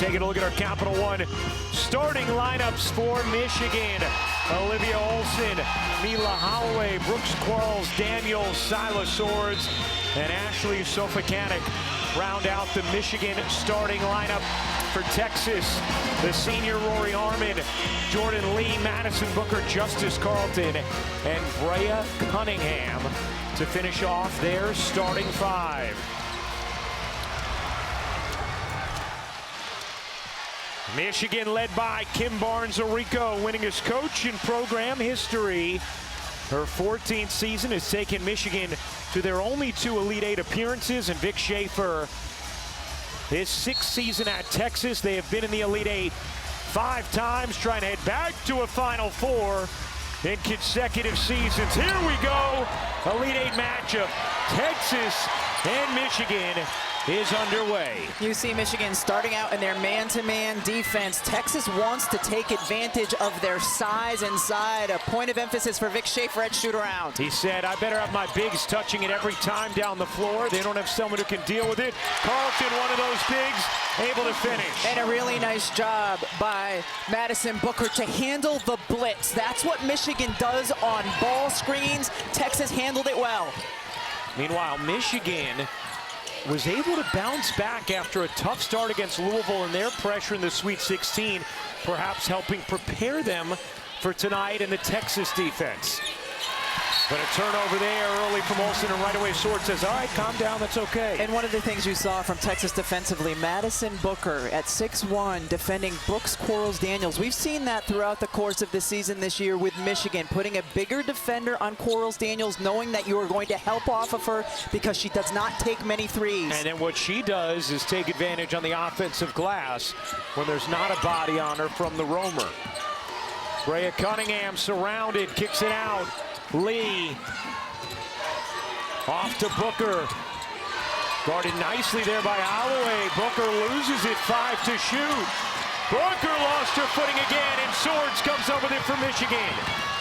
taking a look at our Capital One starting lineups for Michigan. Olivia Olson, Mila Holloway, Brooks Quarles, Daniel Silas Swords, and Ashley Sofakanik round out the Michigan starting lineup. For Texas, the senior Rory Harmon, Jordan Lee, Madison Booker, Justice Carlton, and Brea Cunningham to finish off their starting five. Michigan led by Kim Barnes-Orico, winningest coach in program history. Her 14th season has taken Michigan to their only 2 Elite Eight appearances, and Vic Schaefer, his 6th season at Texas. They have been in the Elite Eight 5 times, trying to head back to a Final Four in consecutive seasons. Here we go, Elite Eight matchup. Texas and Michigan is underway. You see Michigan starting out in their man-to-man defense. Texas wants to take advantage of their size inside. A point of emphasis for Vic Schaefer at shoot-around. He said, I better have my bigs touching it every time down the floor. They don't have someone who can deal with it. Carlton, one of those bigs, able to finish. And a really nice job by Madison Booker to handle the blitz. That's what Michigan does on ball screens. Texas handled it well. Meanwhile, Michigan was able to bounce back after a tough start against Louisville and their pressure in the Sweet 16, perhaps helping prepare them for tonight in the Texas defense. But a turnover there early from Olsen, and right away Sword says, all right, calm down, that's okay. And one of the things you saw from Texas defensively, Madison Booker at 6'1", defending Brooks Quarles Daniels. We've seen that throughout the course of the season this year with Michigan, putting a bigger defender on Quarles Daniels, knowing that you are going to help off of her because she does not take many threes. And then what she does is take advantage on the offensive glass when there's not a body on her from the roamer. Brea Cunningham surrounded, kicks it out. Lee off to Booker. Guarded nicely there by Holloway. Booker loses it, 5 to shoot. Booker lost her footing again, and Swords comes up with it for Michigan.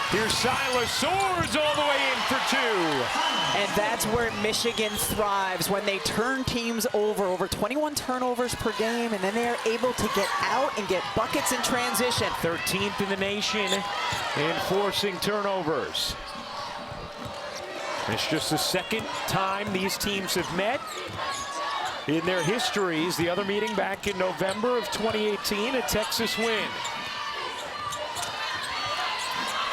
Here's Silas Swords all the way in for 2. And that's where Michigan thrives, when they turn teams over 21 turnovers per game, and then they are able to get out and get buckets in transition. 13th in the nation in forcing turnovers. It's just the second time these teams have met in their histories. The other meeting back in November of 2018, a Texas win.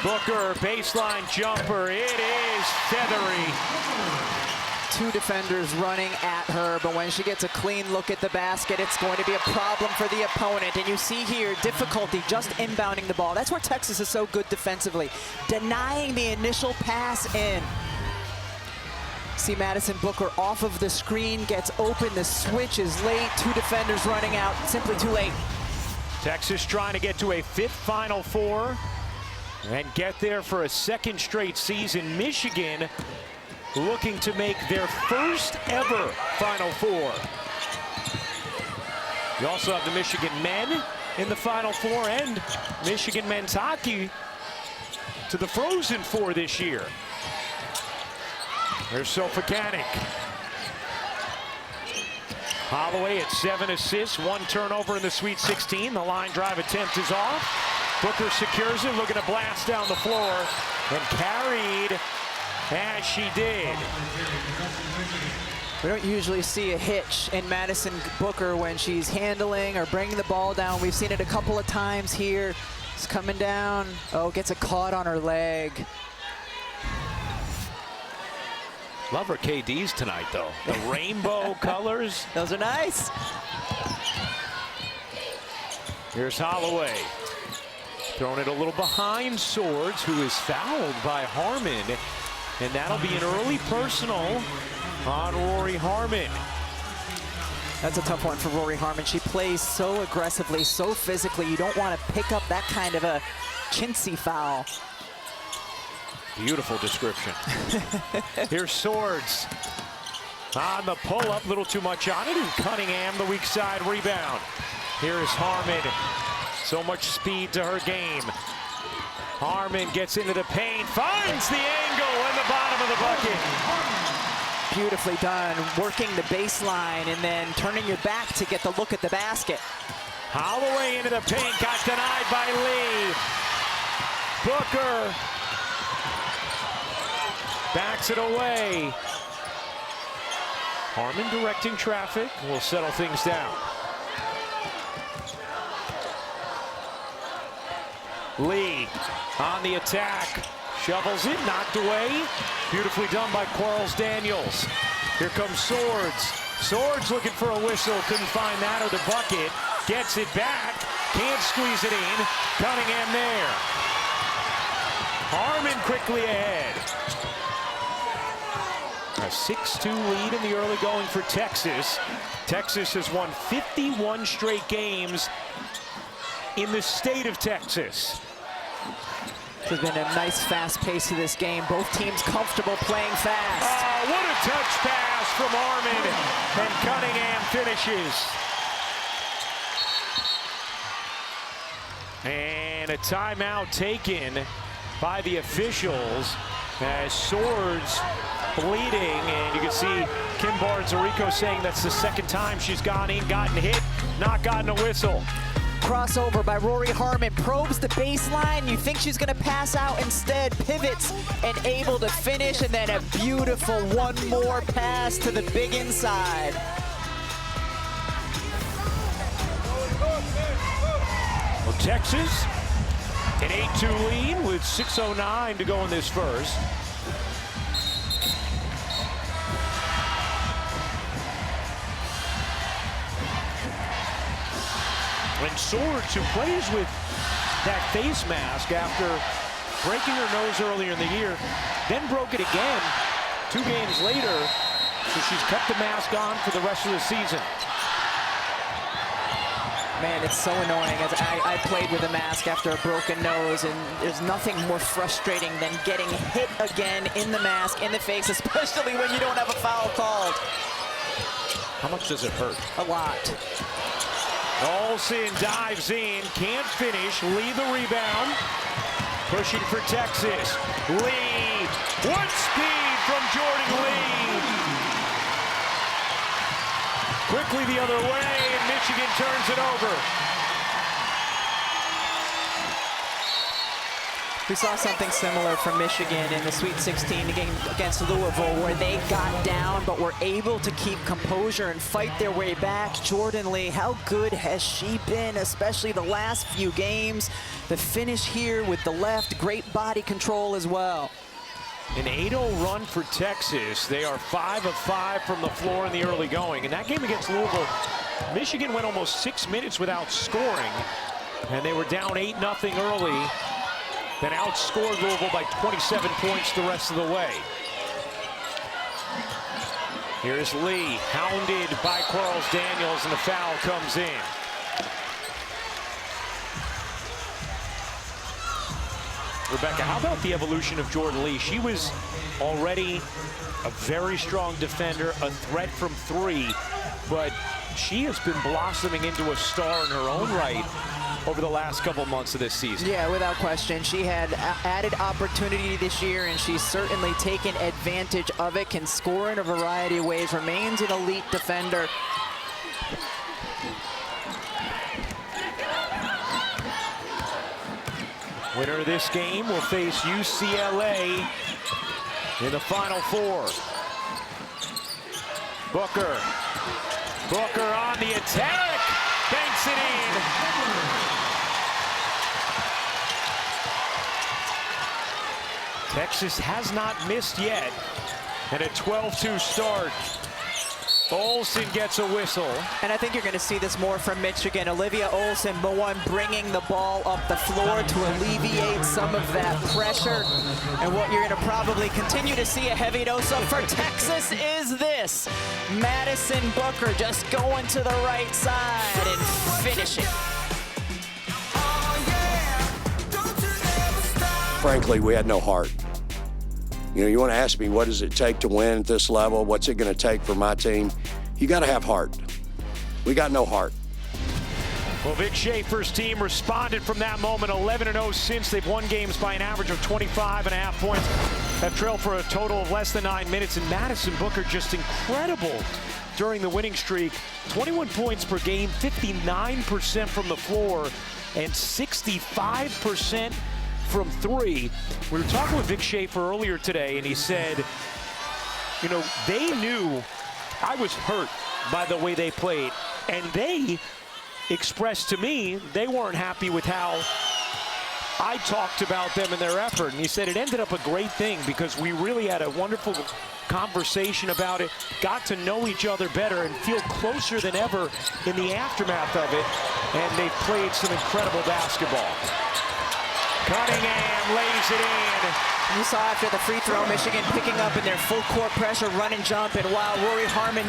Booker, baseline jumper, it is feathery. 2 defenders running at her, but when she gets a clean look at the basket, it's going to be a problem for the opponent. And you see here, difficulty just inbounding the ball. That's where Texas is so good defensively, denying the initial pass in. See Madison Booker off of the screen, gets open, the switch is late, 2 defenders running out, simply too late. Texas trying to get to a 5th Final Four and get there for a 2nd straight season. Michigan looking to make their first ever Final Four. You also have the Michigan men in the Final Four, and Michigan men's hockey to the Frozen Four this year. There's Sofakanik. Holloway at 7 assists, 1 turnover in the Sweet 16. The line drive attempt is off. Booker secures it, looking to blast down the floor, and carried as she did. We don't usually see a hitch in Madison Booker when she's handling or bringing the ball down. We've seen it a couple of times here. It's coming down. Oh, gets a caught on her leg. Love her KDs tonight, though. The rainbow colors. Those are nice. Here's Holloway. Throwing it a little behind Swords, who is fouled by Harmon. And that'll be an early personal on Rory Harmon. That's a tough one for Rory Harmon. She plays so aggressively, so physically. You don't want to pick up that kind of a chintzy foul. Beautiful description. Here's Swords on the pull-up, a little too much on it, and Cunningham the weak side rebound. Here's Harmon. So much speed to her game. Harmon gets into the paint, finds the angle and the bottom of the bucket. Beautifully done, working the baseline and then turning your back to get the look at the basket. Holloway into the paint, got denied by Lee. Booker backs it away. Harmon directing traffic will settle things down. Lee on the attack, shovels it, knocked away. Beautifully done by Quarles Daniels. Here comes Swords. Swords looking for a whistle, couldn't find that or the bucket. Gets it back, can't squeeze it in. Cunningham there. Harmon quickly ahead. A 6-2 lead in the early going for Texas. Texas has won 51 straight games in the state of Texas. There's been a nice fast pace to this game. Both teams comfortable playing fast. Oh, what a touch pass from Harmon, and Cunningham finishes. And a timeout taken by the officials as Swords bleeding, and you can see Kim Barnes-Arico saying that's the second time she's gone in, gotten hit, not gotten a whistle. Crossover by Rory Harmon, probes the baseline. You think she's going to pass out, instead pivots and able to finish, and then a beautiful one more pass to the big inside. Well, Texas, an 8-2 lead with 6:09 to go in this first. And Swords, who plays with that face mask after breaking her nose earlier in the year, then broke it again 2 games later, so she's kept the mask on for the rest of the season. Man, it's so annoying. As I played with a mask after a broken nose, and there's nothing more frustrating than getting hit again in the mask, in the face, especially when you don't have a foul called. How much does it hurt? A lot. Olsen dives in, can't finish. Lee the rebound. Pushing for Texas. Lee, what speed from Jordan Lee. Quickly the other way, and Michigan turns it over. We saw something similar from Michigan in the Sweet 16 game against Louisville, where they got down but were able to keep composure and fight their way back. Jordan Lee, how good has she been, especially the last few games? The finish here with the left, great body control as well. An 8-0 run for Texas. They are 5 of 5 from the floor in the early going. In that game against Louisville, Michigan went almost 6 minutes without scoring, and they were down 8-0 early. Then outscored Louisville by 27 points the rest of the way. Here's Lee, hounded by Quarles Daniels, and the foul comes in. Rebecca, how about the evolution of Jordan Lee? She was already a very strong defender, a threat from 3, but she has been blossoming into a star in her own right over the last couple months of this season. Yeah, without question. She had added opportunity this year, and she's certainly taken advantage of it, can score in a variety of ways, remains an elite defender. Winner of this game will face UCLA in the Final Four. Booker. Booker on the attack. Banks it in. Texas has not missed yet. And a 12-2 start. Olsen gets a whistle. And I think you're going to see this more from Michigan. Olivia Olsen, the one bringing the ball up the floor to alleviate some of that pressure. And what you're going to probably continue to see a heavy dose of for Texas is this. Madison Booker just going to the right side and finishing. Frankly, we had no heart. You know, you want to ask me, what does it take to win at this level? What's it going to take for my team? You got to have heart. We got no heart. Well, Vic Schaefer's team responded from that moment, 11-0 since. They've won games by an average of 25.5 points. Have trailed for a total of less than 9 minutes. And Madison Booker, just incredible during the winning streak. 21 points per game, 59% from the floor, and 65% from three. We were talking with Vic Schaefer earlier today, and he said, you know, they knew I was hurt by the way they played, and they expressed to me they weren't happy with how I talked about them and their effort. And he said it ended up a great thing because we really had a wonderful conversation about it, got to know each other better and feel closer than ever in the aftermath of it. And they've played some incredible basketball. Cunningham lays it in. You saw after the free throw, Michigan picking up in their full court pressure, run and jump, and while Rory Harmon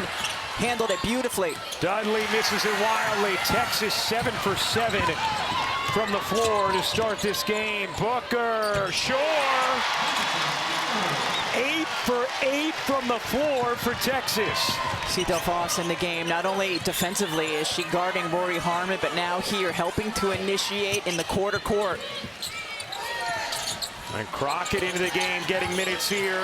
handled it beautifully. Dudley misses it wildly. Texas 7 for 7 from the floor to start this game. Booker, Shore, 8 for 8 from the floor for Texas. See DeVos in the game. Not only defensively is she guarding Rory Harmon, but now here helping to initiate in the quarter court. And Crockett into the game, getting minutes here.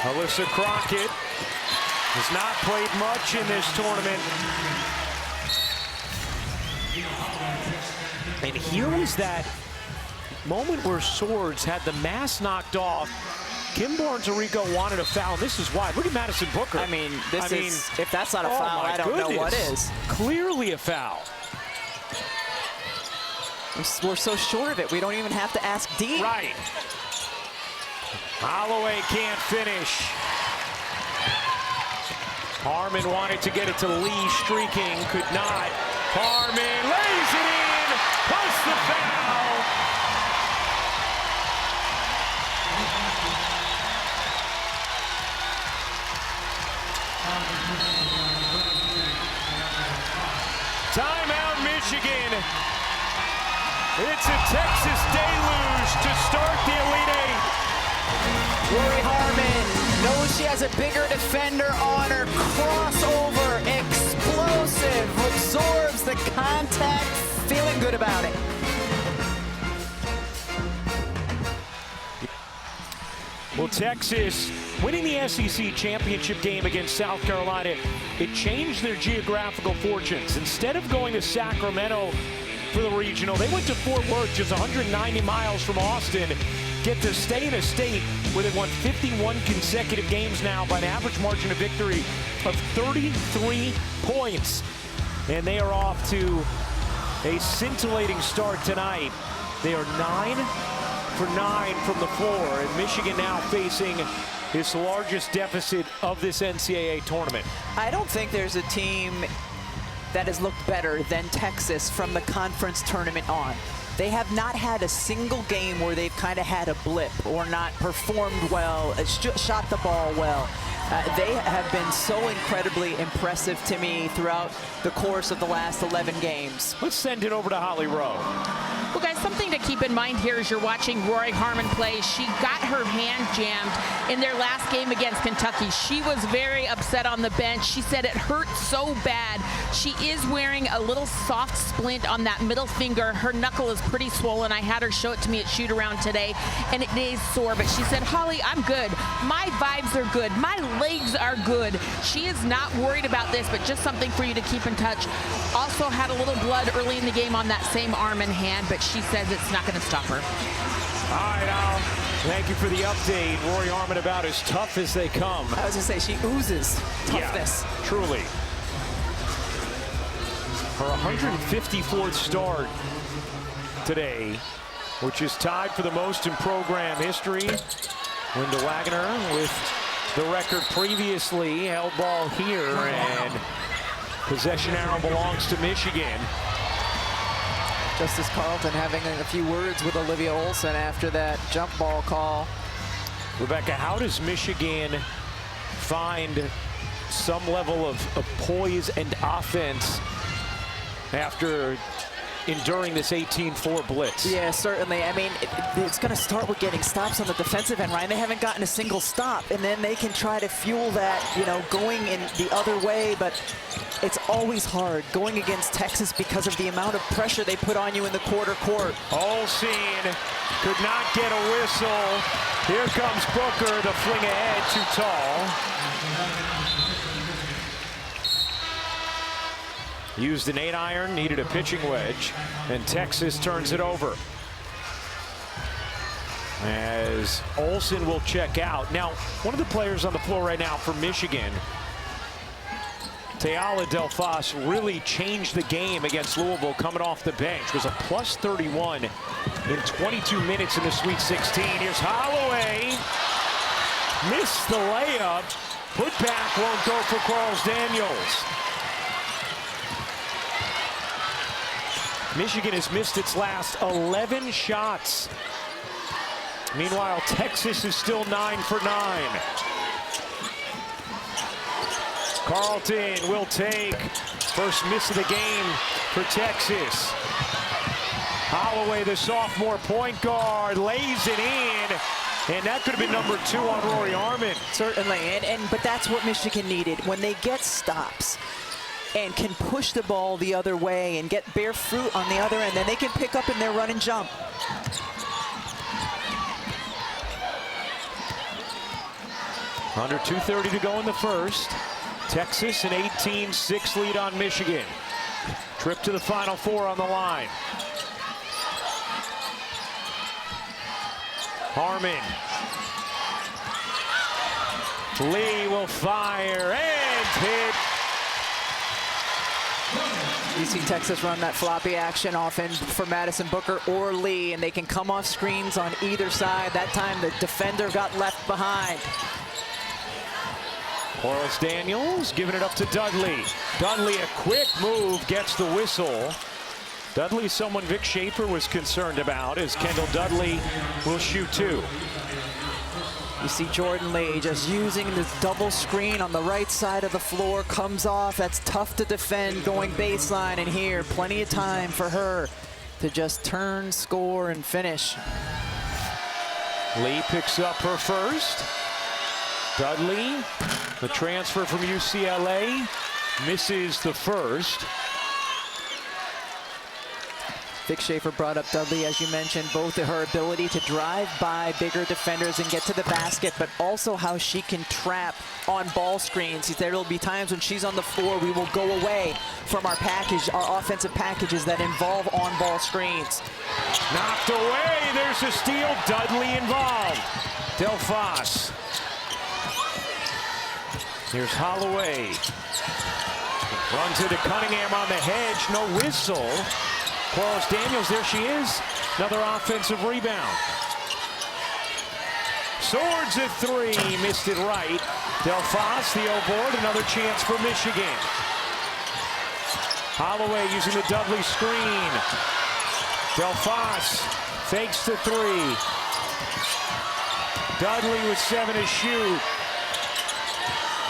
Alyssa Crockett has not played much in this tournament. And here was that moment where Swords had the mask knocked off. Kim Barnes-Arico wanted a foul. This is why. Look at Madison Booker. I mean, if that's not a foul, I don't know what is. Clearly a foul. We're so sure of it, we don't even have to ask Dean. Right. Holloway can't finish. Harmon wanted to get it to Lee, streaking, could not. Harmon lays it in, plus the foul. Timeout, Michigan. It's a Texas deluge to start the Elite Eight. Rory Harmon knows she has a bigger defender on her. Crossover, explosive, absorbs the contact, feeling good about it. Well, Texas winning the SEC championship game against South Carolina, it changed their geographical fortunes. Instead of going to Sacramento for the regional, they went to Fort Worth, just 190 miles from Austin, get to stay in a state where they've won 51 consecutive games now by an average margin of victory of 33 points. And they are off to a scintillating start tonight. They are 9 for 9 from the floor, and Michigan now facing its largest deficit of this NCAA tournament. I don't think there's a team that has looked better than Texas from the conference tournament on. They have not had a single game where they've kind of had a blip or not performed well, shot the ball well. They have been so incredibly impressive to me throughout the course of the last 11 games. Let's send it over to Holly Rowe. Well, guys, something to keep in mind here as you're watching Rory Harmon play. She got her hand jammed in their last game against Kentucky. She was very upset on the bench. She said it hurt so bad. She is wearing a little soft splint on that middle finger. Her knuckle is pretty swollen. I had her show it to me at shoot-around today, and it is sore. But she said, Holly, I'm good. My vibes are good. My legs are good. She is not worried about this, but just something for you to keep in touch. Also had a little blood early in the game on that same arm and hand, but she says it's not going to stop her. All right, Al. Thank you for the update. Rory Harmon about as tough as they come. I was going to say, she oozes toughness. Yeah, truly. Her 154th start today, which is tied for the most in program history. Linda Wagner with the record previously. Held ball here, and possession arrow belongs to Michigan. Justice Carlton having a few words with Olivia Olson after that jump ball call. Rebecca, how does Michigan find some level of poise and offense after enduring this 18-4 blitz? Yeah, certainly. I mean, it's going to start with getting stops on the defensive end, Ryan. They haven't gotten a single stop, and then they can try to fuel that, you know, going in the other way, but it's always hard going against Texas because of the amount of pressure they put on you in the quarter court. Olsen could not get a whistle. Here comes Booker, the fling ahead, too tall. Used an 8-iron, needed a pitching wedge, and Texas turns it over. As Olsen will check out. Now, one of the players on the floor right now for Michigan, Teala Delfas, really changed the game against Louisville coming off the bench. Was a plus 31 in 22 minutes in the Sweet 16. Here's Holloway. Missed the layup. Put back won't go for Charles Daniels. Michigan has missed its last 11 shots. Meanwhile, Texas is still 9 for 9. Carlton will take first miss of the game for Texas. Holloway, the sophomore point guard, lays it in. And that could have been number 2 on Rory Harmon. Certainly, but that's what Michigan needed. When they get stops and can push the ball the other way and get bare fruit on the other end, then they can pick up in their run and jump. Under 2:30 to go in the first. Texas an 18-6 lead on Michigan. Trip to the Final Four on the line. Harmon. Lee will fire and hit. You see Texas run that floppy action often for Madison Booker or Lee, and they can come off screens on either side. That time the defender got left behind. Charles Daniels giving it up to Dudley. Dudley, a quick move, gets the whistle. Dudley, someone Vic Schaefer was concerned about, as Kendall Dudley will shoot 2. You see Jordan Lee just using this double screen on the right side of the floor, comes off. That's tough to defend going baseline, and here plenty of time for her to just turn, score, and finish. Lee picks up her first. Dudley, the transfer from UCLA, misses the first. Vic Schaefer brought up Dudley, as you mentioned, both her ability to drive by bigger defenders and get to the basket, but also how she can trap on ball screens. There will be times when she's on the floor, we will go away from our package, our offensive packages that involve on-ball screens. Knocked away, there's a steal, Dudley involved. Delfas. Here's Holloway. Runs into Cunningham on the hedge, no whistle. Charles Daniels, there she is. Another offensive rebound. Swords at 3, missed it right. Delfas, the O-board, another chance for Michigan. Holloway using the Dudley screen. Delfas fakes to 3. Dudley with 7 to shoot.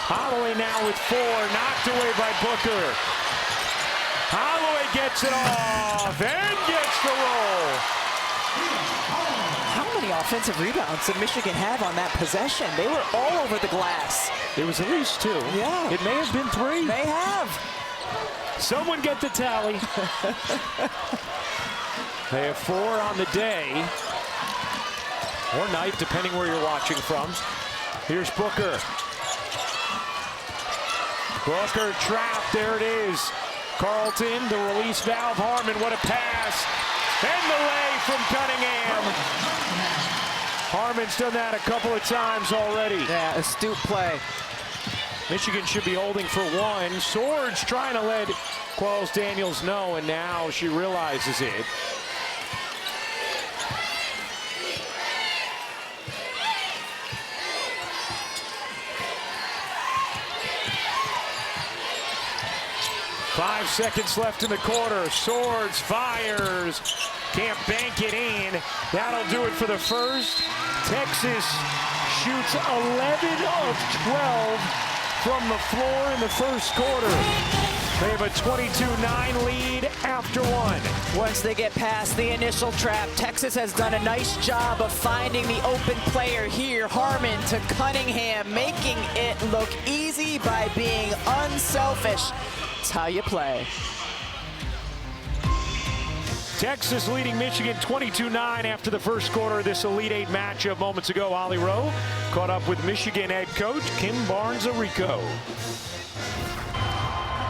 Holloway now with 4, knocked away by Booker. Holloway gets it off and gets the roll. How many offensive rebounds did Michigan have on that possession? They were all over the glass. It was at least 2. Yeah. It may have been 3. They have. Someone get the tally. They have 4 on the day. Or night, depending where you're watching from. Here's Booker. Booker trapped, there it is. Carlton, the release valve, Harmon, what a pass. And the lay from Cunningham. Harmon's done that a couple of times already. Yeah, astute play. Michigan should be holding for 1. Swords trying to let Charles Daniels know, and now she realizes it. Five seconds left in the quarter. Swords fires. Can't bank it in. That'll do it for the first. Texas shoots 11 of 12 from the floor in the first quarter. They have a 22-9 lead after 1. Once they get past the initial trap, Texas has done a nice job of finding the open player here. Harmon to Cunningham, making it look easy by being unselfish. That's how you play. Texas leading Michigan 22-9 after the first quarter of this Elite Eight matchup. Moments ago, Ollie Rowe caught up with Michigan head coach Kim Barnes-Arico.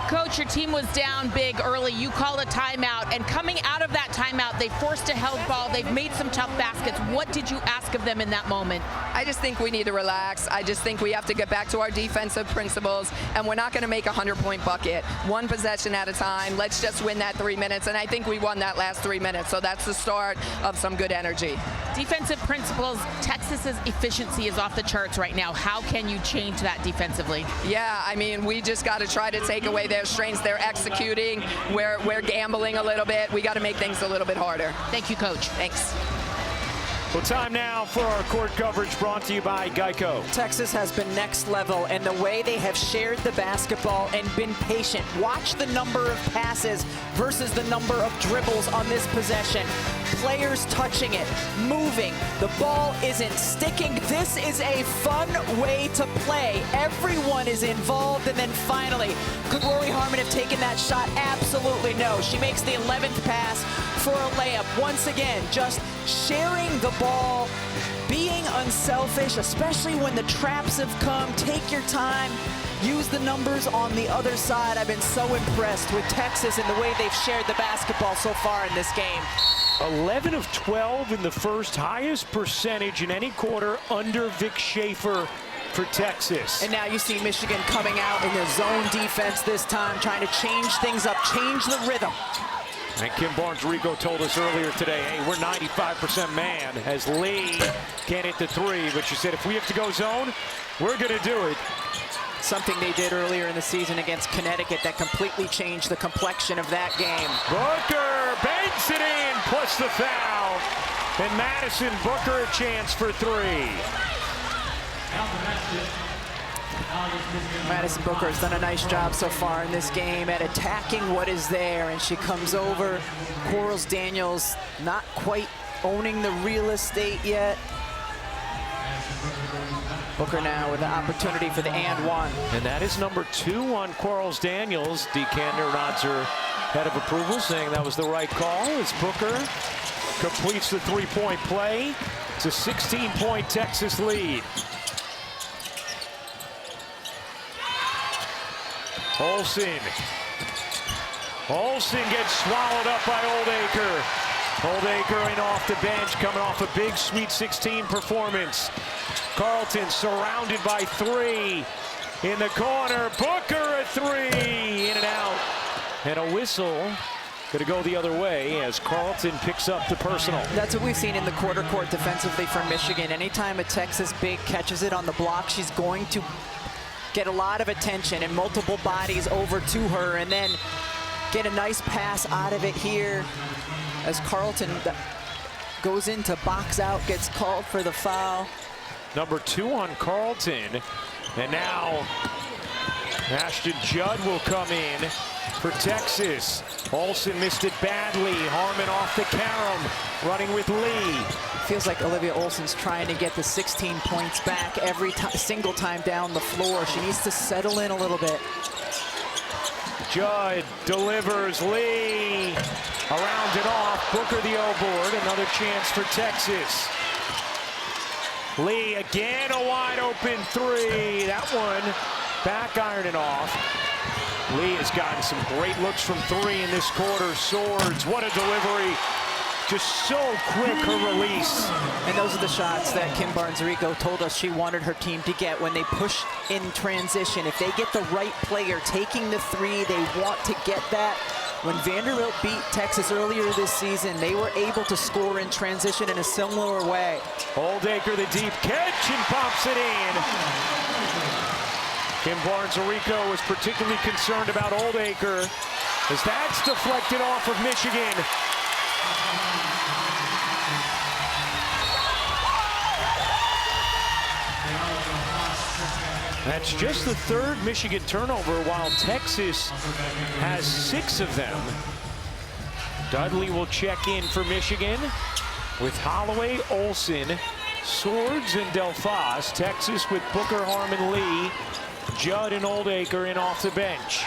Coach, your team was down big early. You called a timeout, and coming out of that timeout, they forced a held ball. They've made some tough baskets. What did you ask of them in that moment? I just think we need to relax. I just think we have to get back to our defensive principles, and we're not going to make a 100-point bucket. One possession at a time. Let's just win that 3 minutes, and I think we won that last 3 minutes, so that's the start of some good energy. Defensive principles, Texas's efficiency is off the charts right now. How can you change that defensively? Yeah, I mean, we just got to try to take away their strengths. They're executing. We're gambling a little bit. We got to make things a little bit harder. Thank you, Coach. Thanks. Well, time now for our court coverage brought to you by Geico. Texas has been next level in the way they have shared the basketball and been patient. Watch the number of passes versus the number of dribbles on this possession. Players touching it, moving. The ball isn't sticking. This is a fun way to play. Everyone is involved. And then finally, could Rory Harmon have taken that shot? Absolutely no. She makes the 11th pass for a layup. Once again, just sharing the ball, being unselfish, especially when the traps have come. Take your time. Use the numbers on the other side. I've been so impressed with Texas and the way they've shared the basketball so far in this game. 11 of 12 in the first, highest percentage in any quarter under Vic Schaefer for Texas. And now you see Michigan coming out in their zone defense this time, trying to change things up, change the rhythm. And Kim Barnes-Rico told us earlier today, hey, we're 95% man, as Lee can't hit the three, but she said if we have to go zone, we're going to do it. Something they did earlier in the season against Connecticut that completely changed the complexion of that game. Booker banks it in, plus the foul. And Madison Booker a chance for three. Madison Booker has done a nice job so far in this game at attacking what is there, and she comes over. Quarles Daniels not quite owning the real estate yet. Booker now with the opportunity for the and one. And that is number 2 on Quarles Daniels. Decander nods her head of approval, saying that was the right call as Booker completes the three-point play. It's a 16-point Texas lead. Olsen gets swallowed up by Oldacre. Oldacre in off the bench, coming off a big Sweet 16 performance. Carlton surrounded by 3 in the corner. Booker a 3, in and out. And a whistle going to go the other way as Carlton picks up the personal. That's what we've seen in the quarter court defensively from Michigan. Anytime a Texas big catches it on the block, she's going to get a lot of attention and multiple bodies over to her, and then get a nice pass out of it here as Carlton goes in to box out, gets called for the foul. Number 2 on Carlton, and now Ashton Judd will come in for Texas. Olsen missed it badly. Harmon off the carom, running with Lee. Feels like Olivia Olsen's trying to get the 16 points back every single time down the floor. She needs to settle in a little bit. Judd delivers. Lee around and off. Booker the O-board. Another chance for Texas. Lee again, a wide open 3. That one back ironing off. Lee has gotten some great looks from 3 in this quarter. Swords, what a delivery. Just so quick, her release. And those are the shots that Kim Barnes-Rico told us she wanted her team to get when they push in transition. If they get the right player taking the 3, they want to get that. When Vanderbilt beat Texas earlier this season, they were able to score in transition in a similar way. Oldacre the deep catch and pops it in. Kim Barnes-Rico was particularly concerned about Oldacre as that's deflected off of Michigan. That's just the 3rd Michigan turnover, while Texas has 6 of them. Dudley will check in for Michigan with Holloway, Olsen, Swords, and Delphos. Texas with Booker, Harmon, Lee, Judd, and Oldacre in off the bench.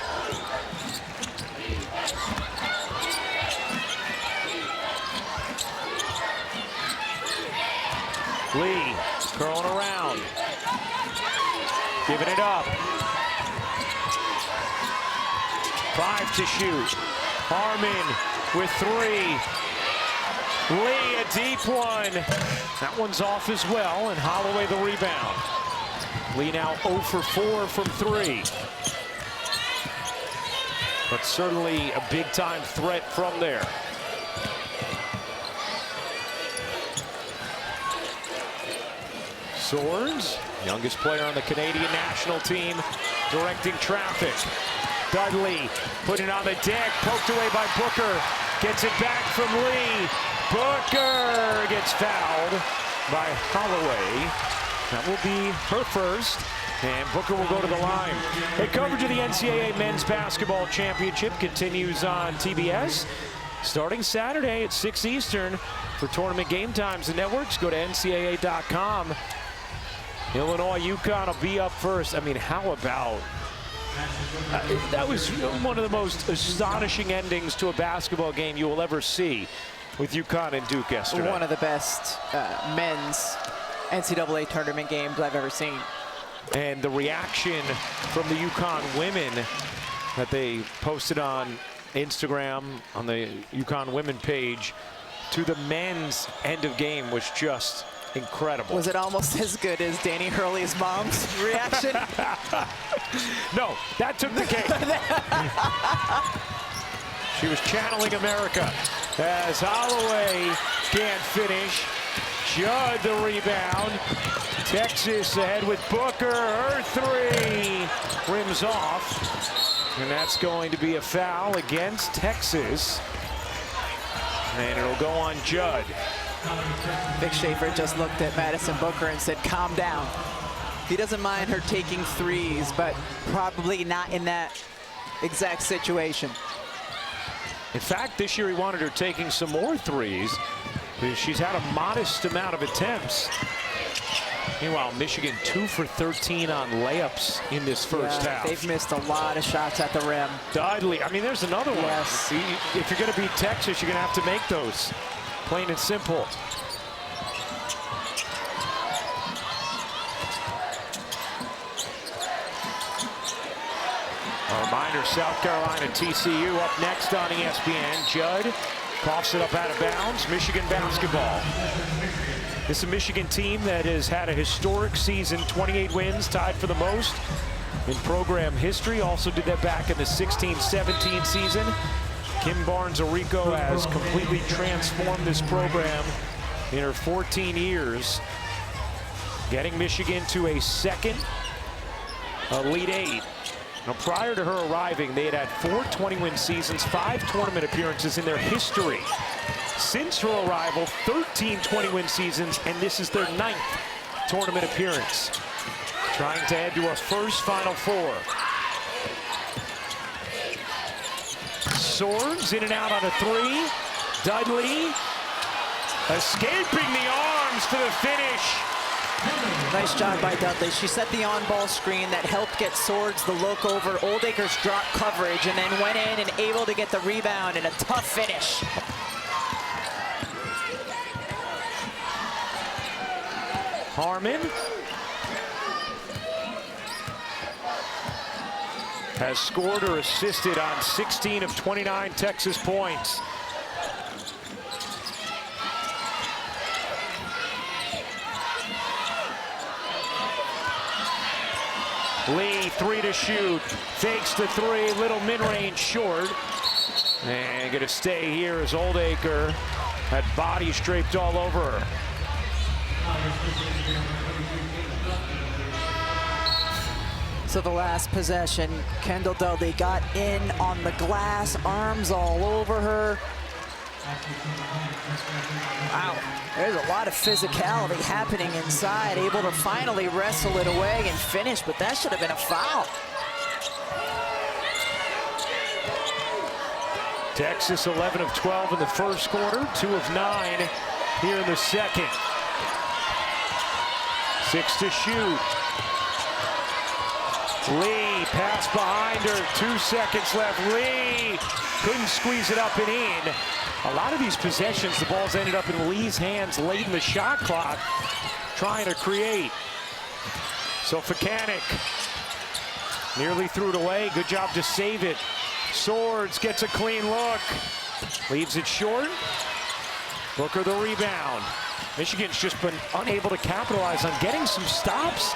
Lee curling around, giving it up. 5 to shoot. Harmon with 3. Lee, a deep one. That one's off as well, and Holloway the rebound. Lee now 0 for 4 from 3. But certainly a big-time threat from there. Swords, youngest player on the Canadian national team, directing traffic. Dudley putting it on the deck, poked away by Booker. Gets it back from Lee. Booker gets fouled by Holloway. That will be her first, and Booker will go to the line. Hey, coverage of the NCAA Men's Basketball Championship continues on TBS. Starting Saturday at 6 Eastern. For tournament game times and networks, go to ncaa.com. Illinois, UConn will be up first. I mean, how about... that was one of the most astonishing endings to a basketball game you will ever see with UConn and Duke yesterday. One of the best men's NCAA tournament games I've ever seen. And the reaction from the UConn women that they posted on Instagram, on the UConn women page, to the men's end of game was just incredible. Was it almost as good as Danny Hurley's mom's reaction? No, that took the cake. She was channeling America as Holloway can't finish. Judd the rebound. Texas ahead with Booker. Her 3 rims off. And that's going to be a foul against Texas. And it'll go on Judd. Vic Schaefer just looked at Madison Booker and said, calm down. He doesn't mind her taking 3s, but probably not in that exact situation. In fact, this year he wanted her taking some more 3s. She's had a modest amount of attempts. Meanwhile, Michigan 2 for 13 on layups in this first half. They've missed a lot of shots at the rim. Dudley, I mean, there's another one. Yes. If you're going to beat Texas, you're going to have to make those. Plain and simple. A reminder, South Carolina TCU up next on ESPN. Judd coughs it up out of bounds. Michigan basketball. This is a Michigan team that has had a historic season, 28 wins, tied for the most in program history. Also did that back in the 16-17 season. Kim Barnes-Arico has completely transformed this program in her 14 years, getting Michigan to a second Elite 8. Now, prior to her arriving, they had 4 20-win seasons, 5 tournament appearances in their history. Since her arrival, 13 20-win seasons, and this is their 9th tournament appearance. Trying to head to a first Final Four. Swords in and out on a 3. Dudley escaping the arms for the finish. Nice job by Dudley. She set the on-ball screen that helped get Swords the look over Oldacre's drop coverage, and then went in and able to get the rebound and a tough finish. Harmon has scored or assisted on 16 of 29 Texas points. Lee, 3 to shoot, fakes the 3, little mid-range short. And gonna stay here as Oldacre had body draped all over her. So the last possession, Kendall Dudley got in on the glass, arms all over her. Wow, there's a lot of physicality happening inside, able to finally wrestle it away and finish, but that should have been a foul. Texas 11 of 12 in the first quarter, 2 of 9 here in the second. 6 to shoot. Lee, pass behind her, 2 seconds left. Lee couldn't squeeze it up and in. A lot of these possessions, the ball's ended up in Lee's hands late in the shot clock, trying to create. So Fakanik nearly threw it away. Good job to save it Swords gets a clean look. Leaves it short. Booker the rebound. Michigan's just been unable to capitalize on getting some stops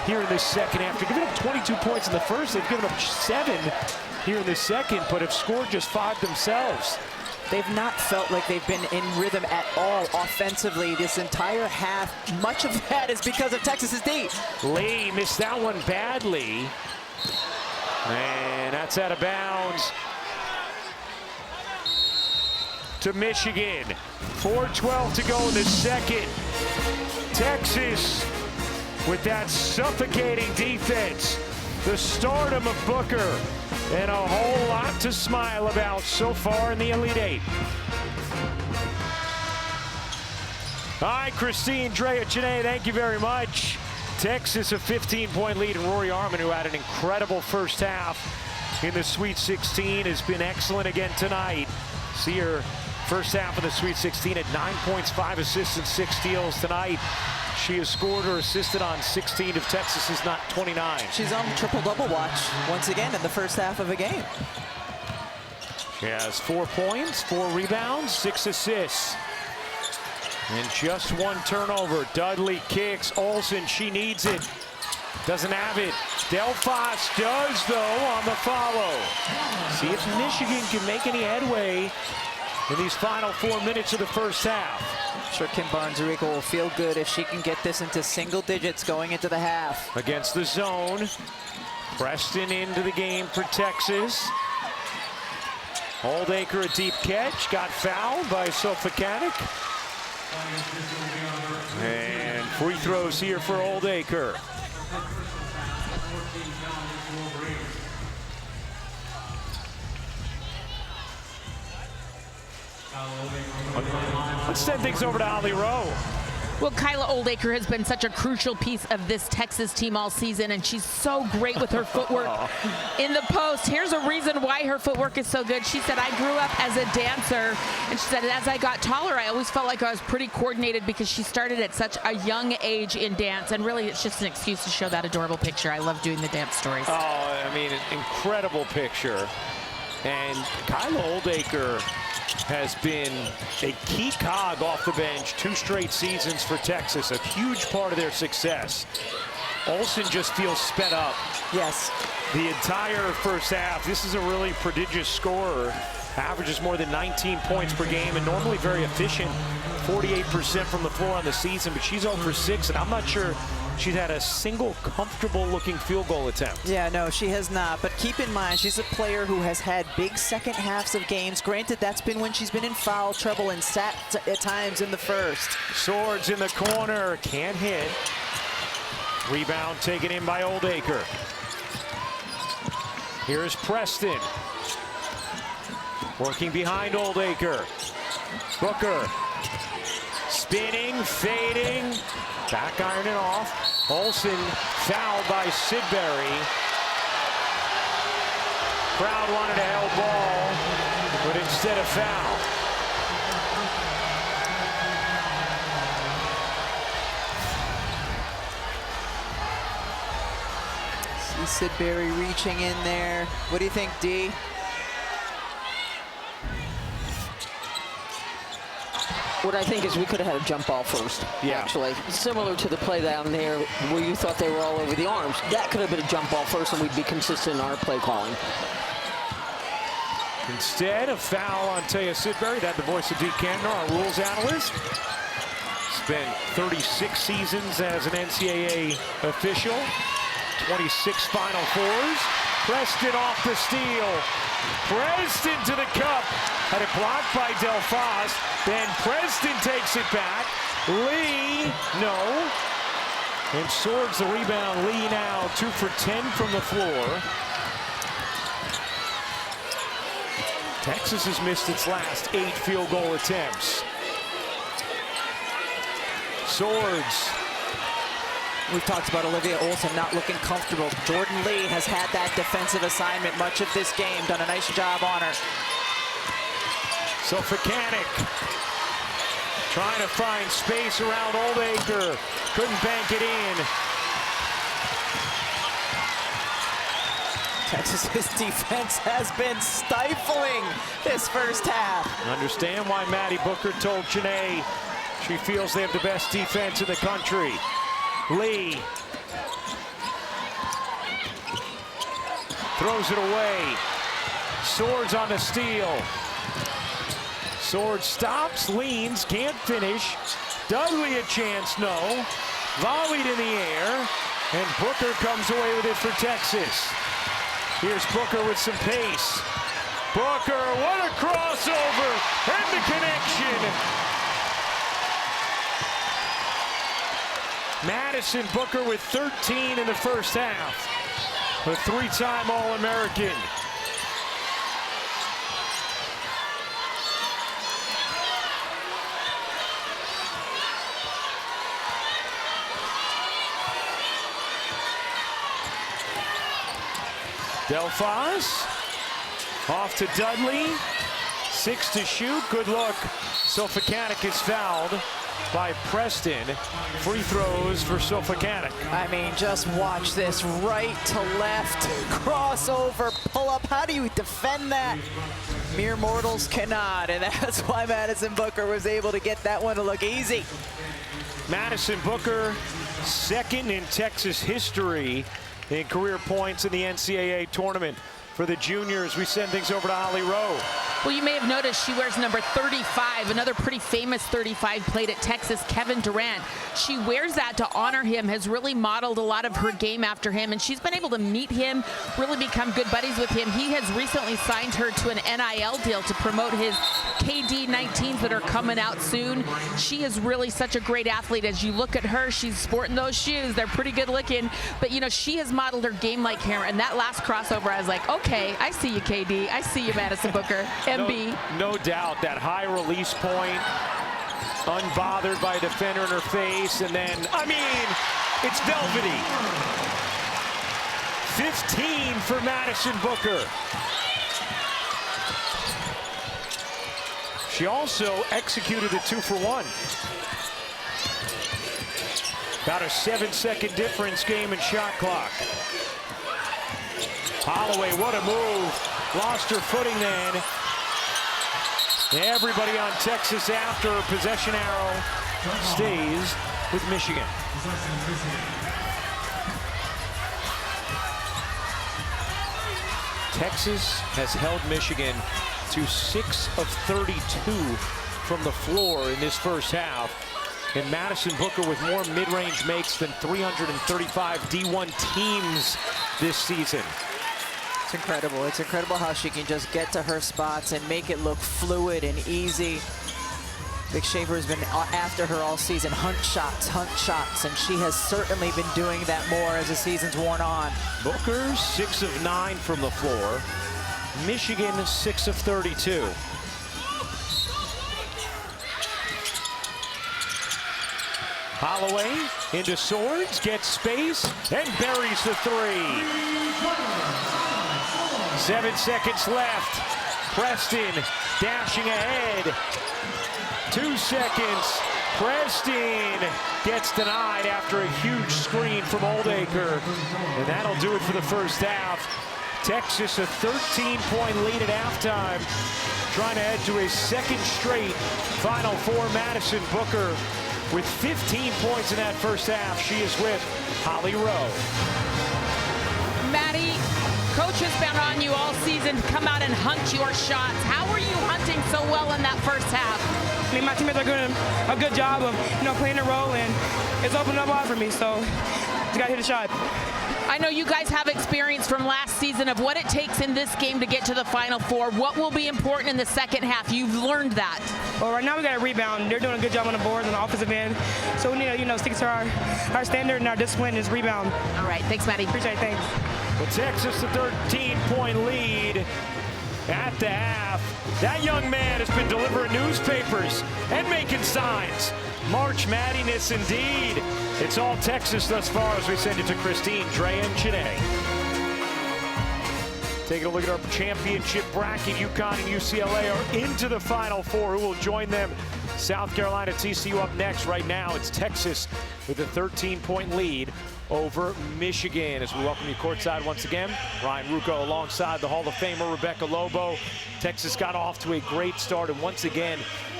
here in this second half. They've given up 22 points in the first. They've given up 7 here in the second, but have scored just 5 themselves. They've not felt like they've been in rhythm at all offensively this entire half. Much of that is because of Texas's D. Lee missed that one badly. And that's out of bounds to Michigan. 4:12 to go in the second. Texas with that suffocating defense. The stardom of Booker. And a whole lot to smile about so far in the Elite Eight. Hi, Christine, Drea, Janae, thank you very much. Texas a 15-point lead, and Rory Harmon, who had an incredible first half in the Sweet 16, has been excellent again tonight. See her first half of the Sweet 16 at 9 points, 5 assists, and 6 steals tonight. She has scored or assisted on 16 of Texas's 29. She's on triple-double watch once again in the first half of a game. She has 4 points, 4 rebounds, 6 assists. And just 1 turnover. Dudley kicks. Olsen, she needs it. Doesn't have it. Delphos does, though, on the follow. See if Michigan can make any headway in these final 4 minutes of the first half. I'm sure Kim Barnes-Arico will feel good if she can get this into single digits going into the half. Against the zone. Preston into the game for Texas. Oldacre a deep catch. Got fouled by Sofakanik. And free throws here for Oldacre. Let's send things over to Holly Rowe. Well, Kyla Oldacre has been such a crucial piece of this Texas team all season, and she's so great with her footwork in the post. Here's a reason why her footwork is so good. She said, I grew up as a dancer, and she said, as I got taller, I always felt like I was pretty coordinated because she started at such a young age in dance, and really it's just an excuse to show that adorable picture. I love doing the dance stories. Oh, I mean, an incredible picture. And Kyla Oldacre has been a key cog off the bench 2 straight seasons for Texas, a huge part of their success. Olsen just feels sped up. Yes. The entire first half. This is a really prodigious scorer. Averages more than 19 points per game and normally very efficient. 48% from the floor on the season, but she's 0 for 6, and I'm not sure she's had a single comfortable looking field goal attempt. Yeah, no, she has not. But keep in mind, she's a player who has had big second halves of games. Granted, that's been when she's been in foul trouble and sat at times in the first. Swords in the corner, can't hit. Rebound taken in by Oldacre. Here's Preston. Working behind Oldacre. Booker. Spinning, fading. Back ironing off. Olsen fouled by Sidbury. Crowd wanted a held ball, but instead a foul. See Sidbury reaching in there. What do you think, D? What I think is we could have had a jump ball first, actually. Similar to the play down there where you thought they were all over the arms. That could have been a jump ball first, and we'd be consistent in our play calling. Instead, a foul on Taya Sidbury. That's the voice of Deke Kantner, our rules analyst. Spent 36 seasons as an NCAA official. 26 Final Fours. Preston off the steal. Preston to the cup. Had it blocked by Delphos. Then Preston takes it back. Lee, no. And Swords the rebound. Lee now 2 for 10 from the floor. Texas has missed its last 8 field goal attempts. Swords. We've talked about Olivia Olsen not looking comfortable. Jordan Lee has had that defensive assignment much of this game. Done a nice job on her. Sofakanik trying to find space around Oldacre. Couldn't bank it in. Texas's defense has been stifling this first half. Understand why Maddie Booker told Janae she feels they have the best defense in the country. Lee throws it away. Swords on the steal. Sword stops, leans, can't finish. Dudley a chance, no. Volleyed in the air, and Booker comes away with it for Texas. Here's Booker with some pace. Booker, what a crossover, and the connection. Madison Booker with 13 in the first half. A three-time All-American. Delphos off to Dudley. 6 to shoot. Good look. Sofocanic is fouled by Preston. Free throws for Sofocanic. I mean, just watch this right to left crossover pull up. How do you defend that? Mere mortals cannot, and that's why Madison Booker was able to get that one to look easy. Madison Booker, second in Texas history in career points in the NCAA tournament. For the juniors, we send things over to Holly Rowe. Well, you may have noticed she wears number 35, another pretty famous 35 played at Texas, Kevin Durant. She wears that to honor him, has really modeled a lot of her game after him, and she's been able to meet him, really become good buddies with him. He has recently signed her to an NIL deal to promote his KD 19s that are coming out soon. She is really such a great athlete. As you look at her, she's sporting those shoes. They're pretty good looking, but you know, she has modeled her game like him, and that last crossover, I was like, okay, I see you, KD. I see you, Madison Booker. MB. No doubt that high release point, unbothered by a defender in her face, and then, I mean, it's velvety. 15 for Madison Booker. She also executed a 2-for-1. About a 7-second difference game in shot clock. Holloway, what a move. Lost her footing then. Everybody on Texas after possession arrow stays with Michigan. Texas has held Michigan to 6 of 32 from the floor in this first half. And Madison Booker with more mid-range makes than 335 D1 teams this season. It's incredible. It's incredible how she can just get to her spots and make it look fluid and easy. Vic Schaefer has been after her all season. Hunt shots, and she has certainly been doing that more as the season's worn on. Booker, 6 of 9 from the floor. Michigan, 6 of 32. Holloway into Swords, gets space, and buries the 3. 7 seconds left. Preston dashing ahead. 2 seconds. Preston gets denied after a huge screen from Oldacre. And that'll do it for the first half. Texas a 13-point lead at halftime. Trying to head to a second straight Final Four. Madison Booker with 15 points in that first half. She is with Holly Rowe. Maddie, coach has been on you all season to come out and hunt your shots. How were you hunting so well in that first half? I mean, my teammates are doing a good job of, playing a role, and it's opened up a lot for me, so just got to hit a shot. I know you guys have experience from last season of what it takes in this game to get to the Final Four. What will be important in the second half? You've learned that. Well, right now we got to rebound. They're doing a good job on the boards on the offensive end, so we need to, stick to our standard and our discipline is rebound. All right, thanks, Maddie. Appreciate it, thanks. Well, Texas, a 13-point lead at the half. That young man has been delivering newspapers and making signs. March Maddiness indeed. It's all Texas thus far as we send it to Christine, Dre, and Janae. Taking a look at our championship bracket, UConn and UCLA are into the Final Four. Who will join them? South Carolina, TCU up next. Right now, it's Texas with a 13-point lead over Michigan. As we welcome you courtside once again, Ryan Ruocco alongside the Hall of Famer Rebecca Lobo. Texas got off to a great start, and once again,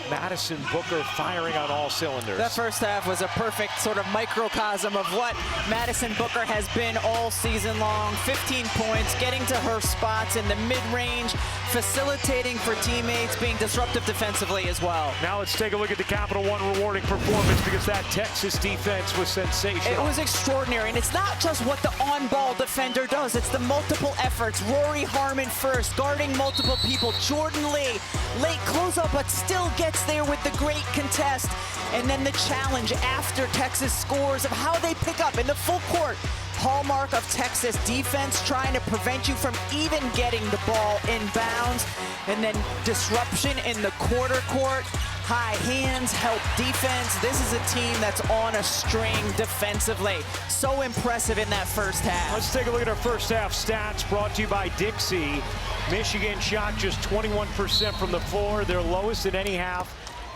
Madison Booker firing on all cylinders. That first half was a perfect sort of microcosm of what Madison Booker has been all season long. 15 points, getting to her spots in the mid-range, facilitating for teammates, being disruptive defensively as well. Now let's take a look at the Capital One rewarding performance, because that Texas defense was sensational. It was extraordinary, and it's not just what the on-ball defender does, it's the multiple efforts. Rory Harmon first, guarding multiple people. Jordan Lee, late closeout, but still gets there with the great contest. And then the challenge after Texas scores of how they pick up in the full court. Hallmark of Texas defense, trying to prevent you from even getting the ball in bounds. And then disruption in the quarter court. High hands, help defense. This is a team that's on a string defensively. So impressive in that first half. Let's take a look at our first half stats, brought to you by Dixie. Michigan shot just 21% from the floor, their lowest in any half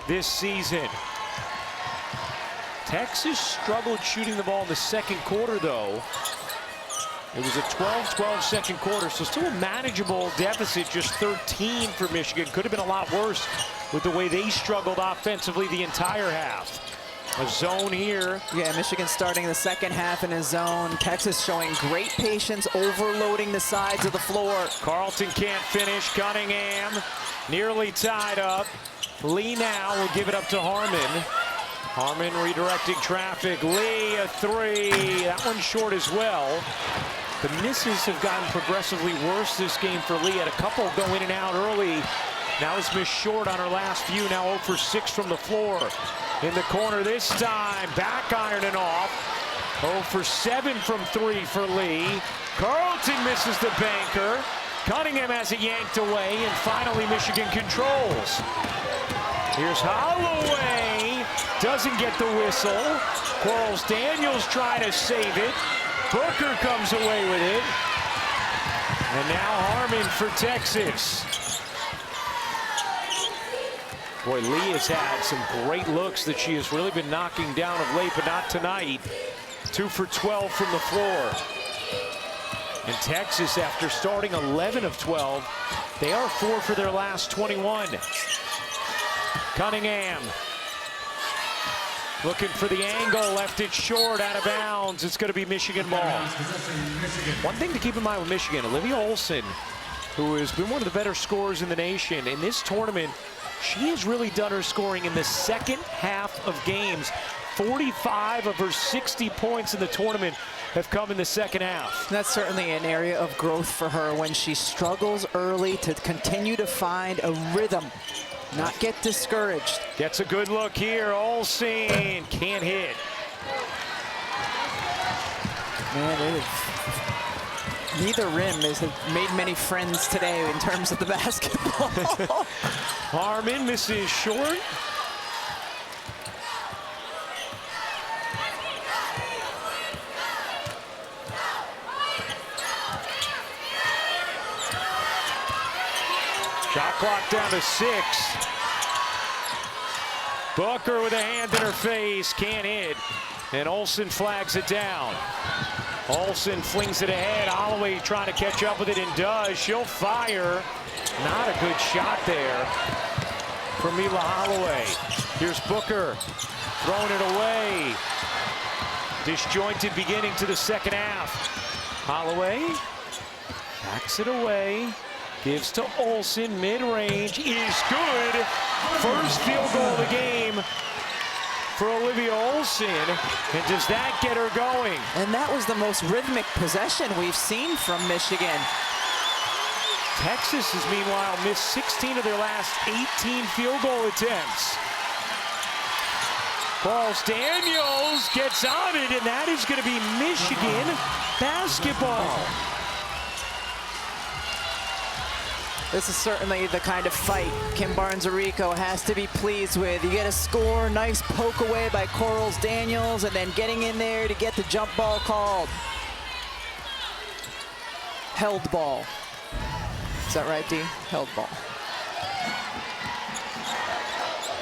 this season. Texas struggled shooting the ball in the second quarter, though. It was a 12-12 second quarter, so still a manageable deficit, just 13 for Michigan. Could have been a lot worse with the way they struggled offensively the entire half. A zone here. Yeah, Michigan starting the second half in a zone. Texas showing great patience, overloading the sides of the floor. Carlton can't finish. Cunningham nearly tied up. Lee now will give it up to Harmon. Harmon redirecting traffic. Lee, a three. That one's short as well. The misses have gotten progressively worse this game for Lee. Had a couple go in and out early. Now it's missed short on her last few. Now 0 for 6 from the floor. In the corner this time. Back ironing off. 0 for 7 from 3 for Lee. Carlton misses the banker. Cunningham has it yanked away. And finally Michigan controls. Here's Holloway. Doesn't get the whistle. Quarles Daniels trying to save it. Booker comes away with it. And now Harmon for Texas. Boy, Lee has had some great looks that she has really been knocking down of late, but not tonight. 2 for 12 from the floor. And Texas, after starting 11 of 12, they are 4 for their last 21. Cunningham looking for the angle, left it short, out of bounds. It's going to be Michigan ball. One thing to keep in mind with Michigan, Olivia Olson, who has been one of the better scorers in the nation, in this tournament, she has really done her scoring in the second half of games. 45 of her 60 points in the tournament have come in the second half. That's certainly an area of growth for her when she struggles early to continue to find a rhythm. Not get discouraged. Gets a good look here. Olsen can't hit. Man, neither rim has made many friends today in terms of the basketball. Harmon misses short. Shot clock down to 6. Booker with a hand in her face, can't hit. And Olsen flags it down. Olsen flings it ahead. Holloway trying to catch up with it, and does. She'll fire. Not a good shot there from Mila Holloway. Here's Booker throwing it away. Disjointed beginning to the second half. Holloway backs it away. Gives to Olsen, mid-range is good. First field goal of the game for Olivia Olsen. And does that get her going? And that was the most rhythmic possession we've seen from Michigan. Texas has meanwhile missed 16 of their last 18 field goal attempts. Quarles Daniels gets on it, and that is going to be Michigan basketball. This is certainly the kind of fight Kim Barnes-Arico has to be pleased with. You get a score, nice poke away by Quarles Daniels, and then getting in there to get the jump ball called. Held ball. Is that right, D? Held ball.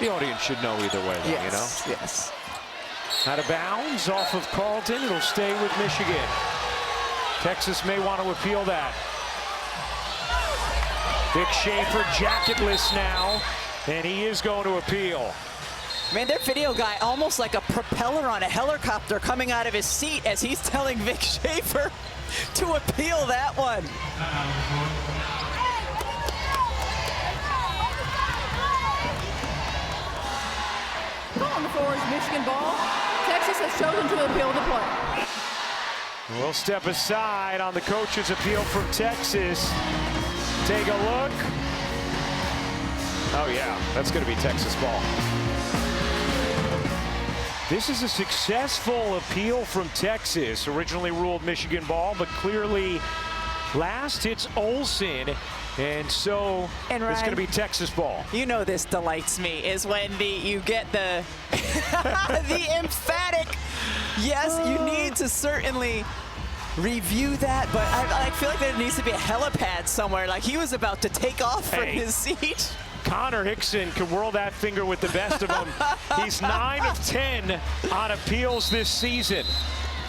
The audience should know either way, though, you know? Yes. Out of bounds, off of Carlton. It'll stay with Michigan. Texas may want to appeal that. Vic Schaefer jacketless now, and he is going to appeal. Man, their video guy almost like a propeller on a helicopter coming out of his seat as he's telling Vic Schaefer to appeal that one. On the floor is Michigan ball. Texas has chosen to appeal the play. We'll step aside on the coach's appeal from Texas. Take a look. Oh yeah, that's going to be Texas ball. This is a successful appeal from Texas. Originally ruled Michigan ball, but clearly last hits Olsen. And so and Ryan, it's going to be Texas ball. You know this delights me, is when you get the the emphatic, yes, you need to certainly review that, but I feel like there needs to be a helipad somewhere. Like he was about to take off from his seat. Connor Hickson can whirl that finger with the best of them. He's 9 of 10 on appeals this season.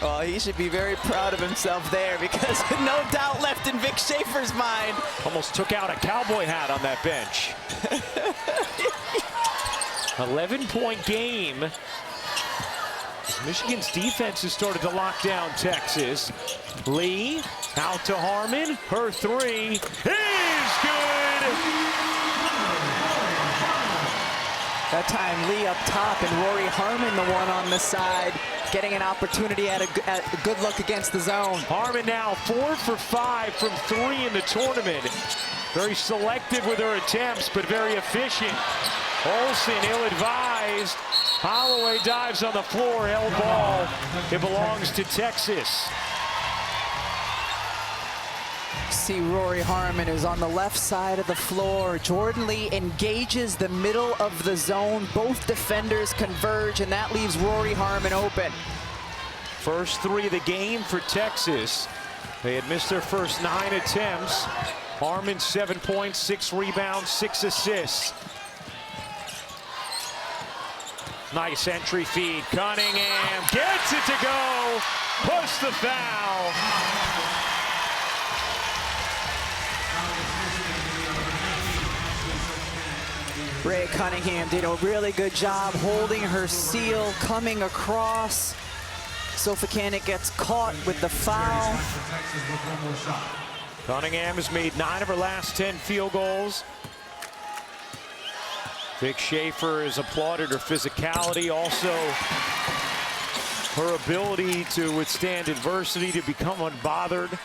Well, he should be very proud of himself there because no doubt left in Vic Schaefer's mind. Almost took out a cowboy hat on that bench. 11-point game. Michigan's defense has started to lock down Texas. Lee out to Harmon. Her three is good. That time Lee up top and Rory Harmon the one on the side, getting an opportunity at a good look against the zone. Harmon now 4 for 5 from 3 in the tournament. Very selective with her attempts, but very efficient. Olsen ill-advised. Holloway dives on the floor, held ball. It belongs to Texas. See Rory Harmon is on the left side of the floor. Jordan Lee engages the middle of the zone. Both defenders converge, and that leaves Rory Harmon open. First 3 of the game for Texas. They had missed their first 9 attempts. Harmon 7 points, 6 rebounds, 6 assists. Nice entry feed. Cunningham gets it to go. Push the foul. Ray Cunningham did a really good job holding her seal, coming across. Sofakanik gets caught with the foul. Cunningham has made 9 of her last 10 field goals. Vic Schaefer has applauded her physicality, also her ability to withstand adversity, to become unbothered.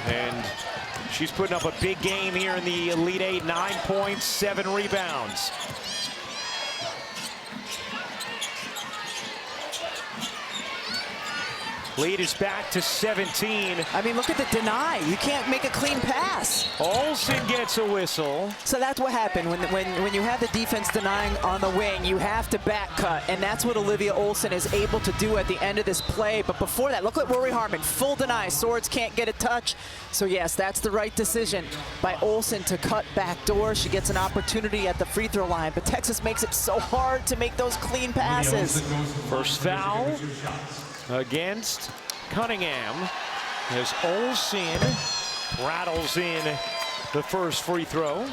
And she's putting up a big game here in the Elite Eight. 9 points, 7 rebounds. Lead is back to 17. I mean, look at the deny. You can't make a clean pass. Olsen gets a whistle. So that's what happened when you have the defense denying on the wing. You have to back cut, and that's what Olivia Olsen is able to do at the end of this play. But before that, look at Rory Harmon, full deny. Swords can't get a touch. So yes, that's the right decision by Olsen to cut back door. She gets an opportunity at the free throw line, but Texas makes it so hard to make those clean passes. First foul against Cunningham as Olsen rattles in the first free throw.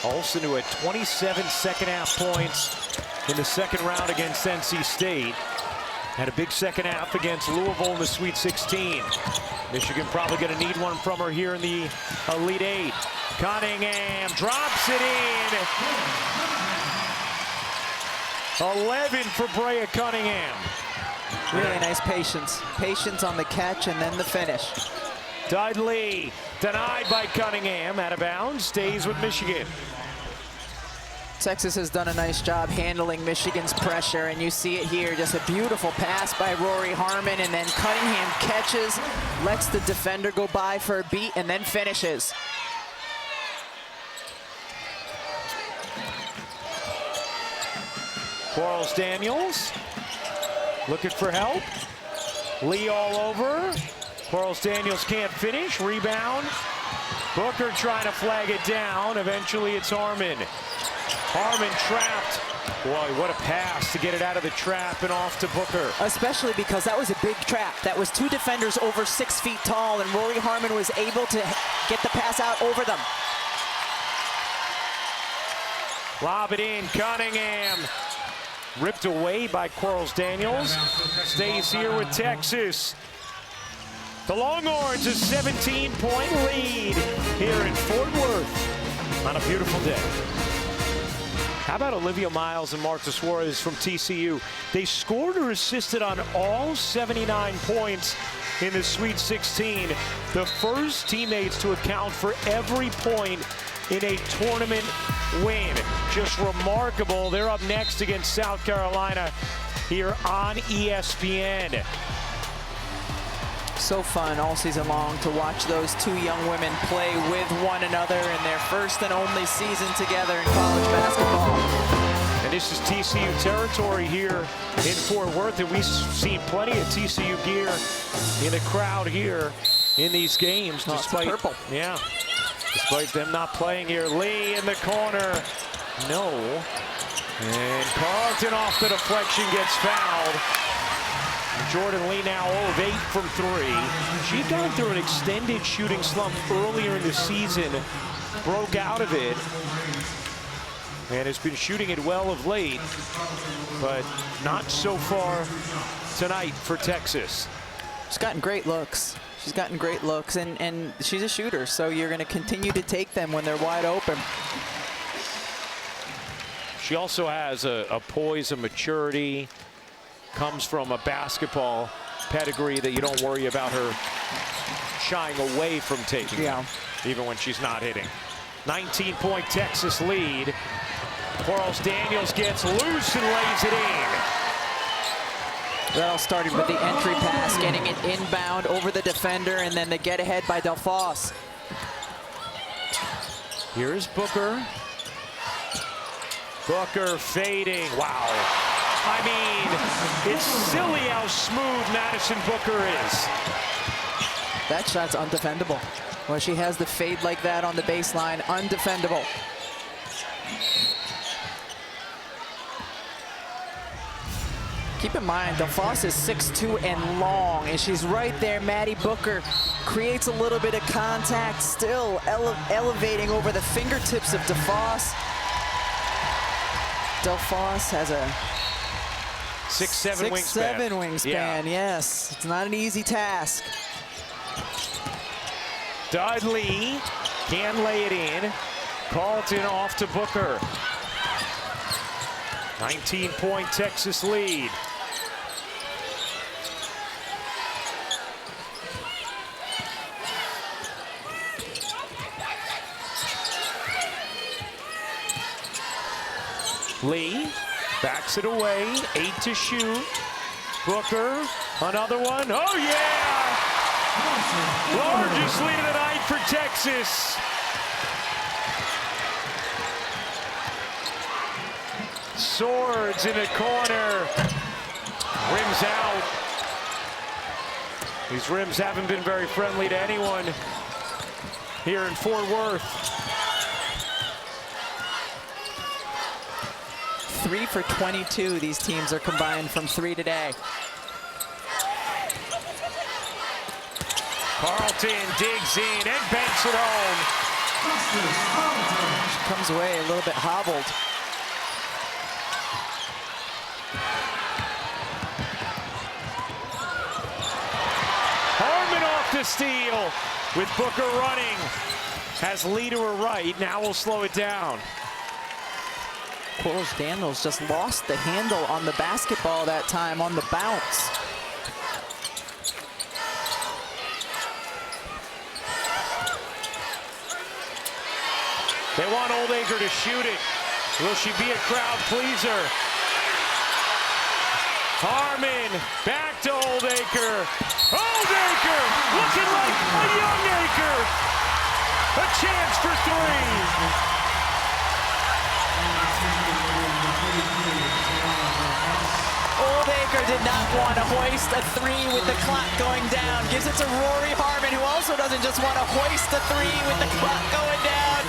Olsen, who had 27 second half points in the second round against NC State, had a big second half against Louisville in the Sweet 16. Michigan probably going to need one from her here in the Elite Eight. Cunningham drops it in. 11 for Brea Cunningham. Really nice patience. Patience on the catch and then the finish. Dudley denied by Cunningham. Out of bounds, stays with Michigan. Texas has done a nice job handling Michigan's pressure, and you see it here. Just a beautiful pass by Rory Harmon, and then Cunningham catches, lets the defender go by for a beat, and then finishes. Quarles Daniels looking for help. Lee all over. Quarles Daniels can't finish. Rebound. Booker trying to flag it down. Eventually it's Harmon. Harmon trapped. Boy, what a pass to get it out of the trap and off to Booker. Especially because that was a big trap. That was 2 defenders over 6 feet tall, and Rory Harmon was able to get the pass out over them. Lob it in, Cunningham. Ripped away by Quarles Daniels. Stays here with Texas. The Longhorns a 17-point lead here in Fort Worth on a beautiful day. How about Olivia Miles and Marta Suarez from TCU? They scored or assisted on all 79 points in the Sweet 16. The first teammates to account for every point in a tournament win. Just remarkable. They're up next against South Carolina here on ESPN. So fun all season long to watch those 2 young women play with one another in their first and only season together in college basketball. And this is TCU territory here in Fort Worth, and we've seen plenty of TCU gear in the crowd here in these games. Despite purple. Yeah, despite them not playing here. Lee in the corner. No. And Carlton off the deflection gets fouled. Jordan Lee now 0 of 8 from 3. She'd gone through an extended shooting slump earlier in the season, broke out of it, and has been shooting it well of late, but not so far tonight for Texas. She's gotten great looks. She's gotten great looks, and she's a shooter, so you're going to continue to take them when they're wide open. She also has a poise, a maturity, comes from a basketball pedigree that you don't worry about her shying away from taking, even when she's not hitting. 19-point Texas lead. Quarles Daniels gets loose and lays it in. That all started with the entry pass, getting it inbound over the defender, and then the get ahead by Delphos. Here's Booker. Booker fading. Wow. I mean, it's silly how smooth Madison Booker is. That shot's undefendable. When she has the fade like that on the baseline, undefendable. Keep in mind, Delphos is 6'2" and long, and she's right there. Maddie Booker creates a little bit of contact, still elevating over the fingertips of Delphos. Delphos has a 6'7" wingspan. 6'7" wingspan, yes. It's not an easy task. Dudley can lay it in. Carlton off to Booker. 19-point Texas lead. Lee backs it away, 8 to shoot. Booker, another one. Oh yeah! Largest lead of the night for Texas. Swords in the corner. Rims out. These rims haven't been very friendly to anyone here in Fort Worth. 3 for 22, these teams are combined from 3 today. Carlton digs in and banks it home. She comes away a little bit hobbled. Harmon off the steal with Booker running. Has Lee to her right, now we'll slow it down. Quarles Daniels just lost the handle on the basketball that time on the bounce. They want Oldacre to shoot it. Will she be a crowd pleaser? Harmon back to Oldacre. Oldacre looking like a young Acre. A chance for 3. Oldacre did not want to hoist a three with the clock going down. Gives it to Rory Harmon, who also doesn't just want to hoist a three with the clock going down.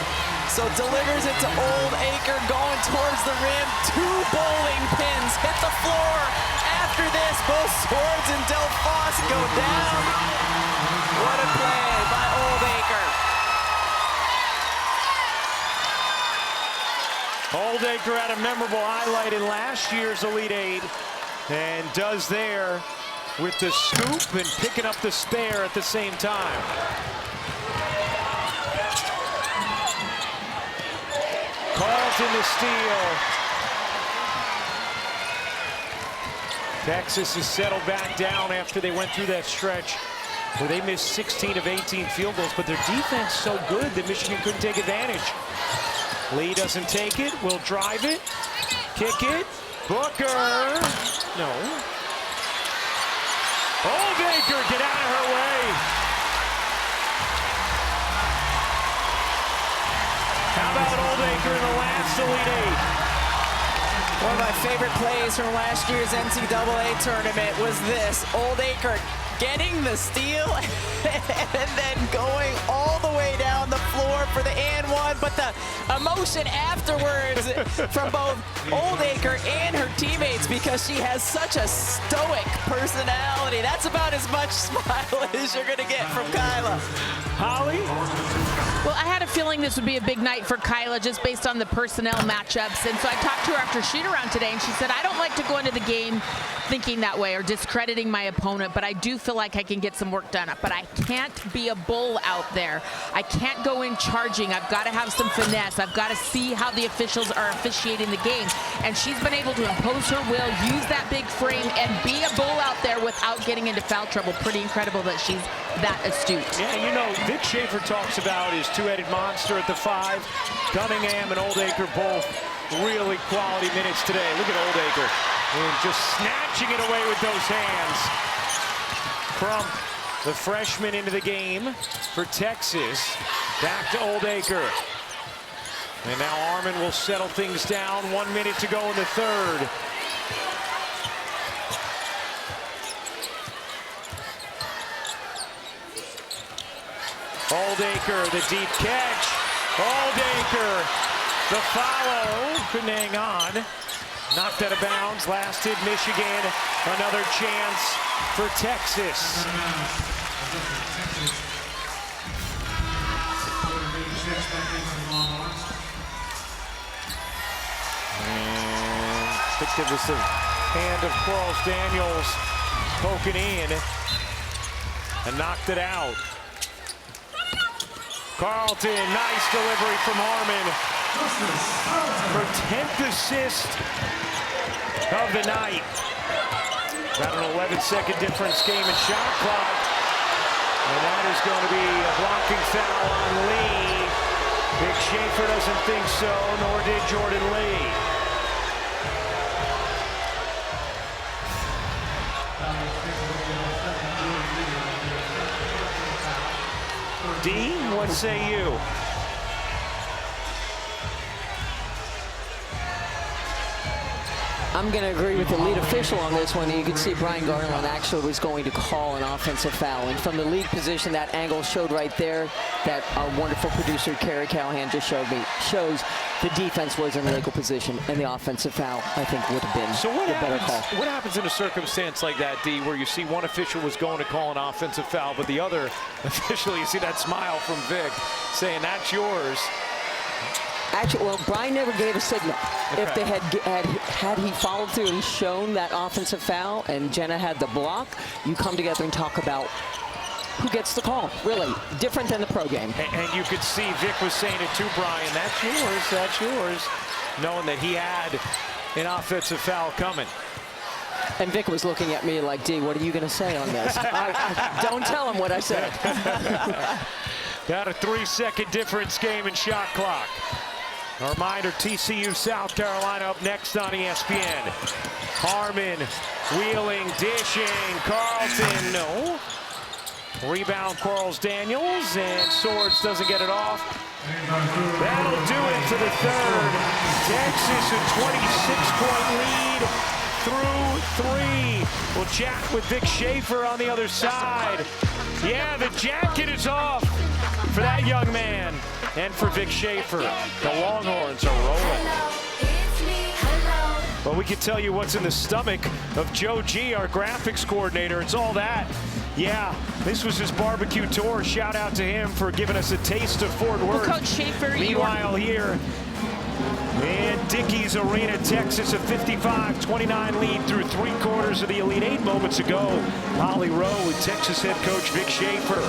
So delivers it to Oldacre, going towards the rim. 2 bowling pins hit the floor. After this, both Swords and Delphos go down. What a play by Oldacre. Oldacre had a memorable highlight in last year's Elite Eight and does there with the scoop and picking up the spare at the same time. Carlton to steal. Texas has settled back down after they went through that stretch where they missed 16 of 18 field goals, but their defense so good that Michigan couldn't take advantage. Lee doesn't take it, will drive it, kick it, Booker, no. Oldacre, get out of her way. How about Oldacre in the last Elite Eight? One of my favorite plays from last year's NCAA tournament was this. Oldacre getting the steal and then going all the way down the floor for the and one, but the emotion afterwards from both Oldacre and her teammates, because she has such a stoic personality. That's about as much smile as you're gonna get from Kyla. Holly? Well, I had a feeling this would be a big night for Kyla just based on the personnel matchups. And so I talked to her after shoot-around today, and she said, I don't like to go into the game thinking that way or discrediting my opponent, but I do feel like I can get some work done. But I can't be a bull out there. I can't go in charging. I've got to have some finesse. I've got to see how the officials are officiating the game. And she's been able to impose her will, use that big frame, and be a bull out there without getting into foul trouble. Pretty incredible that she's that astute. Yeah, you know, Vic Schaefer talks about his two-headed monster at the 5. Cunningham and Oldacre both really quality minutes today. Look at Oldacre. And just snatching it away with those hands. Crump, the freshman, into the game for Texas. Back to Oldacre. And now Harmon will settle things down. 1 minute to go in the third. Oldacre, the deep catch. Oldacre, the follow. Couldn't hang on. Knocked out of bounds. Lasted. Michigan. Another chance for Texas. And I think there was the hand of Quarles Daniels poking in and knocked it out. Carlton, nice delivery from Harmon. Her 10th assist of the night. Got an 11-second difference game in shot clock. And that is going to be a blocking foul on Lee. Vic Schaefer doesn't think so, nor did Jordan Lee. D, what say you? I'm going to agree with the lead official on this one. You can see Brian Garland actually was going to call an offensive foul. And from the lead position, that angle showed right there that our wonderful producer, Carrie Callahan, just showed me, shows the defense was in legal position, and the offensive foul, I think, would have been the better call. What happens in a circumstance like that, D, where you see one official was going to call an offensive foul, but the other official, you see that smile from Vic saying, that's yours. Actually, well, Brian never gave a signal. Okay. If they had he followed through and shown that offensive foul, and Jenna had the block, you come together and talk about who gets the call. Really different than the pro game. And you could see Vic was saying it to Brian, that's yours, knowing that he had an offensive foul coming. And Vic was looking at me like, D, what are you going to say on this? Don't tell him what I said. Got a 3-second difference game in shot clock. A reminder, TCU South Carolina up next on ESPN. Harmon, wheeling, dishing, Carlton, no. Rebound, Quarles Daniels, and Swords doesn't get it off. That'll do it for the third. Texas a 26-point lead, through 3. We'll chat with Vic Schaefer on the other side. Yeah, the jacket is off for that young man and for Vic Schaefer. The Longhorns are rolling. Well, we can tell you what's in the stomach of Joe G, our graphics coordinator. It's all that. Yeah, this was his barbecue tour. Shout out to him for giving us a taste of Fort Worth. Well, Coach Schaefer, meanwhile, here in Dickies Arena, Texas, a 55-29 lead through 3/4 of the Elite Eight moments ago. Holly Rowe with Texas head coach Vic Schaefer.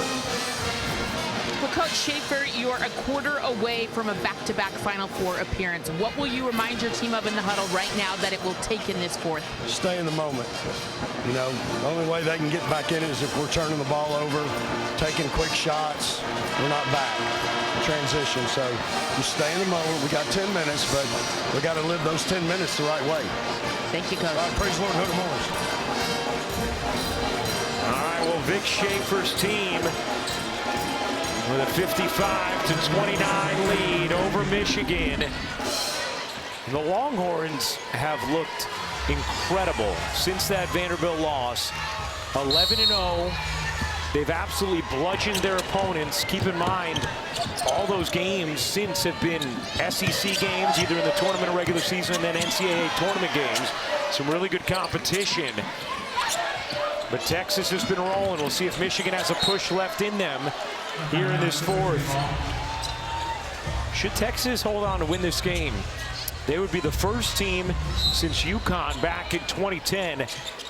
Well, Coach Schaefer, you're a quarter away from a back-to-back Final Four appearance. What will you remind your team of in the huddle right now that it will take in this fourth? Stay in the moment. You know, the only way they can get back in it is if we're turning the ball over, taking quick shots. We're not back. Transition. So just stay in the moment. We got 10 minutes, but we got to live those 10 minutes the right way. Thank you, Coach. Praise the Lord, Hood Morris. All right, well, Vic Schaefer's team with a 55-29 lead over Michigan. The Longhorns have looked incredible since that Vanderbilt loss. 11-0. They've absolutely bludgeoned their opponents. Keep in mind, all those games since have been SEC games, either in the tournament or regular season, and then NCAA tournament games. Some really good competition. But Texas has been rolling. We'll see if Michigan has a push left in them here in this fourth. Should Texas hold on to win this game, they would be the first team since UConn back in 2010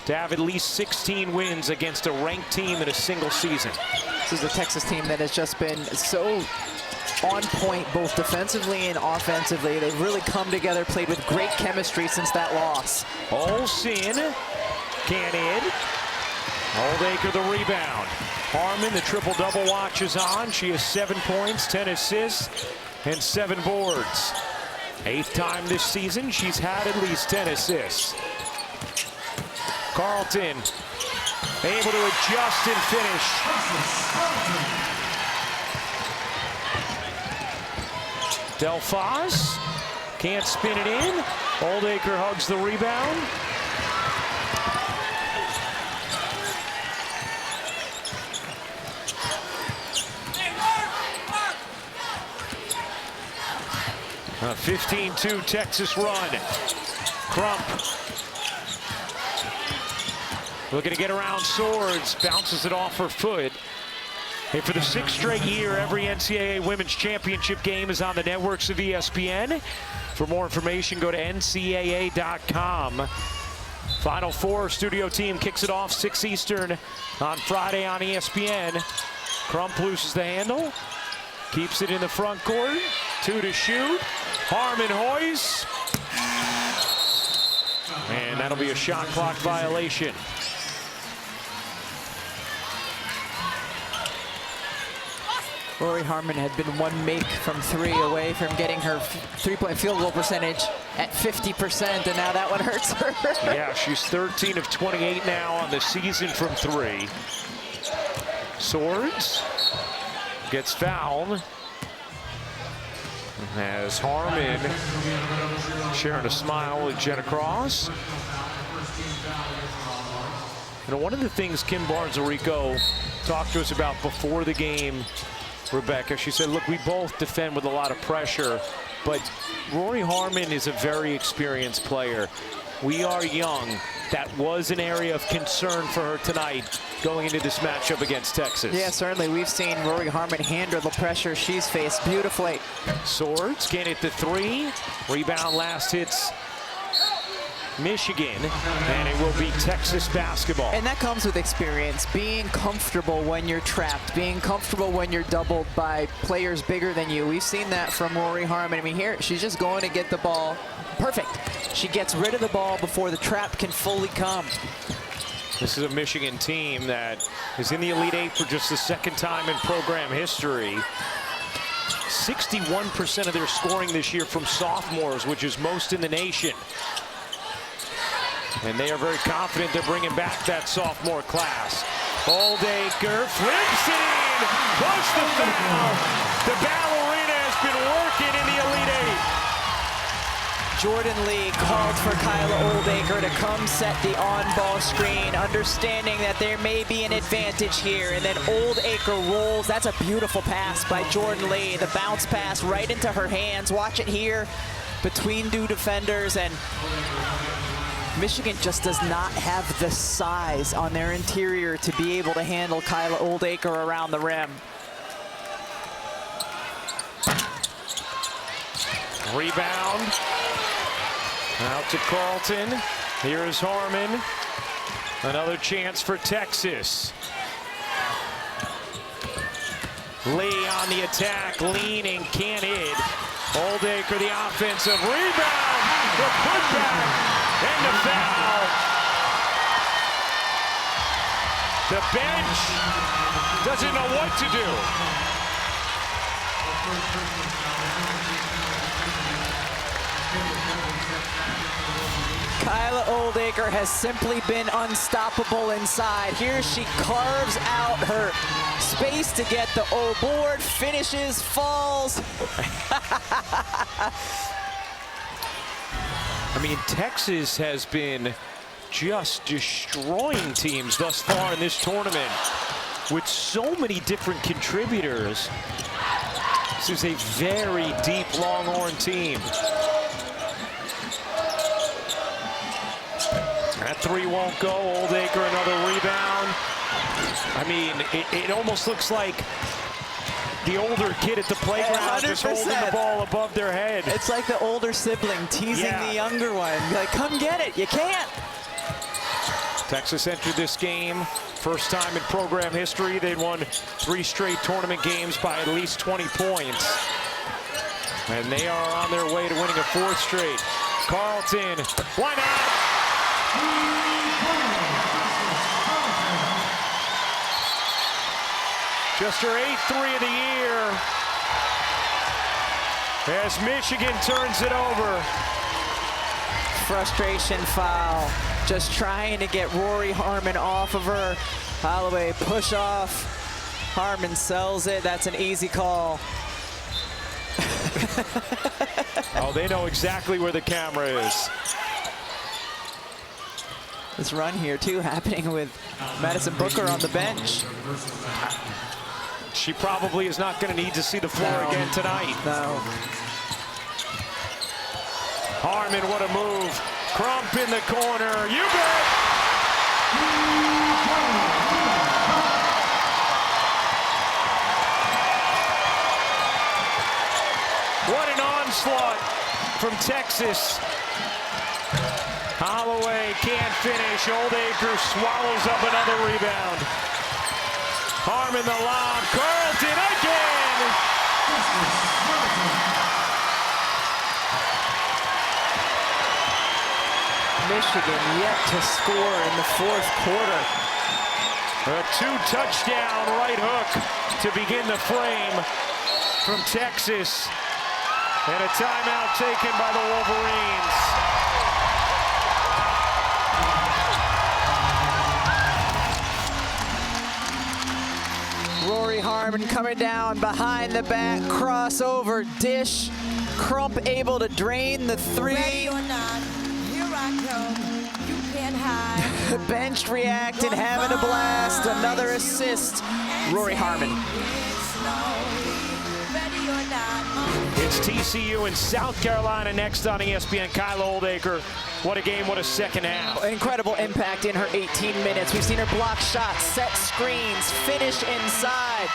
to have at least 16 wins against a ranked team in a single season. This is a Texas team that has just been so on point both defensively and offensively. They've really come together, played with great chemistry since that loss. Olsen can't hit. Oldacre the rebound. Harmon, the triple-double watch is on. She has 7 points, 10 assists, and 7 boards. 8th time this season she's had at least 10 assists. Carlton able to adjust and finish. Delphos can't spin it in. Oldacre hugs the rebound. A 15-2 Texas run. Crump looking to get around Swords, bounces it off her foot. And for the 6th straight year, every NCAA Women's Championship game is on the networks of ESPN. For more information, go to ncaa.com. Final Four studio team kicks it off 6 Eastern on Friday on ESPN. Crump loses the handle, keeps it in the front court. 2 to shoot. Harmon hoist. And that'll be a shot clock violation. Rory Harmon had been 1 make from 3 away from getting her 3-point field goal percentage at 50%, and now that one hurts her. Yeah, she's 13 of 28 now on the season from 3. Swords gets fouled as Harmon sharing a smile with Jenna Cross. You know, one of the things Kim Barnes-Arico talked to us about before the game, Rebecca, she said, look, we both defend with a lot of pressure, but Rory Harmon is a very experienced player. We are young. That was an area of concern for her tonight going into this matchup against Texas. Yeah, certainly. We've seen Rory Harmon handle the pressure she's faced beautifully. Swords can't hit the 3. Rebound last hits Michigan, and it will be Texas basketball. And that comes with experience, being comfortable when you're trapped, being comfortable when you're doubled by players bigger than you. We've seen that from Rory Harmon. I mean, here, she's just going to get the ball. Perfect. She gets rid of the ball before the trap can fully come. This is a Michigan team that is in the Elite Eight for just the 2nd time in program history. 61% of their scoring this year from sophomores, which is most in the nation. And they are very confident they're bringing back that sophomore class. Oldacre flips it in, plus the foul. The ballerina has been working in the Elite Eight. Jordan Lee called for Kyla Oldacre to come set the on-ball screen, understanding that there may be an advantage here. And then Oldacre rolls. That's a beautiful pass by Jordan Lee. The bounce pass right into her hands. Watch it here between two defenders. And Michigan just does not have the size on their interior to be able to handle Kyla Oldacre around the rim. Rebound. Out to Carlton. Here's Harmon. Another chance for Texas. Lee on the attack, leaning, can't hit. Oldacre, the offensive rebound. The putback and the foul. The bench doesn't know what to do. Kyla Oldacre has simply been unstoppable inside. Here she carves out her space to get the O board, finishes, falls. I mean, Texas has been just destroying teams thus far in this tournament with so many different contributors. This is a very deep Longhorn team. That three won't go. Oldacre, another rebound. I mean, it almost looks like the older kid at the playground just holding the ball above their head. It's like the older sibling teasing the younger one. Like, come get it. You can't. Texas entered this game first time in program history. They'd won 3 straight tournament games by at least 20 points. And they are on their way to winning a 4th straight. Carlton, why not? Just her 8th 3 of the year as Michigan turns it over. Frustration foul. Just trying to get Rory Harmon off of her. Holloway push off. Harmon sells it. That's an easy call. Oh, they know exactly where the camera is. This run here, too, happening with Madison Booker on the bench. She probably is not going to need to see the floor again tonight. No. Harmon, what a move. Crump in the corner. You bet. What an onslaught from Texas. Holloway can't finish. Oldacre swallows up another rebound. Harmon the lob. Carlton again. Michigan yet to score in the 4th quarter. A 2-touchdown right hook to begin the flame from Texas. And a timeout taken by the Wolverines. Rory Harmon coming down behind the back, crossover, dish. Crump able to drain the 3. Ready or not, here I come. You can't hide. Bench reacting, having a blast. Another assist. Rory Harmon. Ready or not. It's TCU and South Carolina next on ESPN. Kyla Oldacre. What a game, what a second half. Incredible impact in her 18 minutes. We've seen her block shots, set screens, finish inside.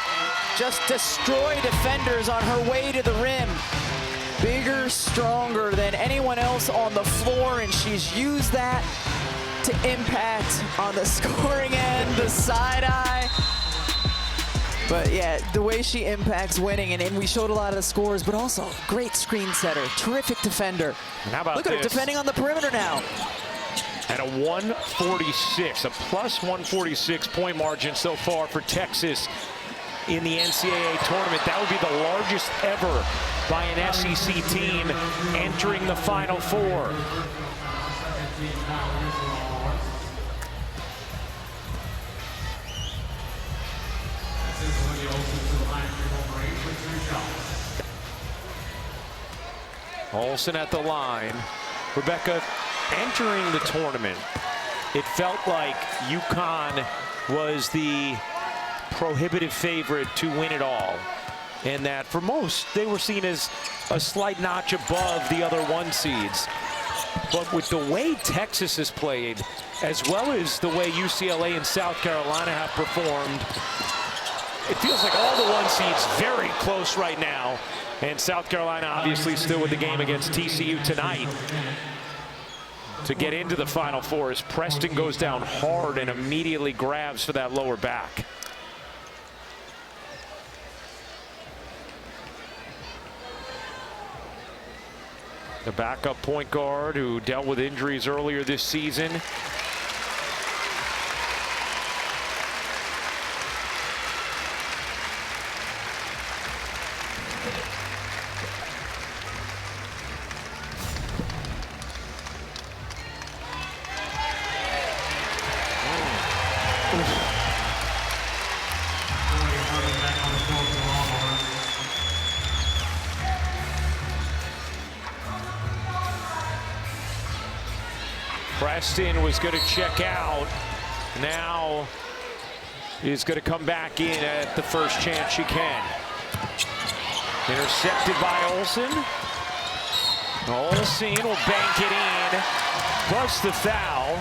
Just destroy defenders on her way to the rim. Bigger, stronger than anyone else on the floor, and she's used that to impact on the scoring end, the side eye. But yeah, the way she impacts winning, and we showed a lot of the scores, but also great screen setter, terrific defender. And how about Look at her defending on the perimeter now. And a 146, a plus 146 point margin so far for Texas in the NCAA tournament. That would be the largest ever by an SEC team entering the Final Four. Olsen at the line. Rebecca, entering the tournament, it felt like UConn was the prohibitive favorite to win it all. And that for most, they were seen as a slight notch above the other 1 seeds. But with the way Texas has played, as well as the way UCLA and South Carolina have performed, it feels like all the 1 seeds very close right now. And South Carolina obviously still with the game against TCU tonight to get into the Final Four as Preston goes down hard and immediately grabs for that lower back. The backup point guard who dealt with injuries earlier this season. Preston was going to check out. Now is going to come back in at the first chance she can. Intercepted by Olsen. Olsen will bank it in. Plus the foul.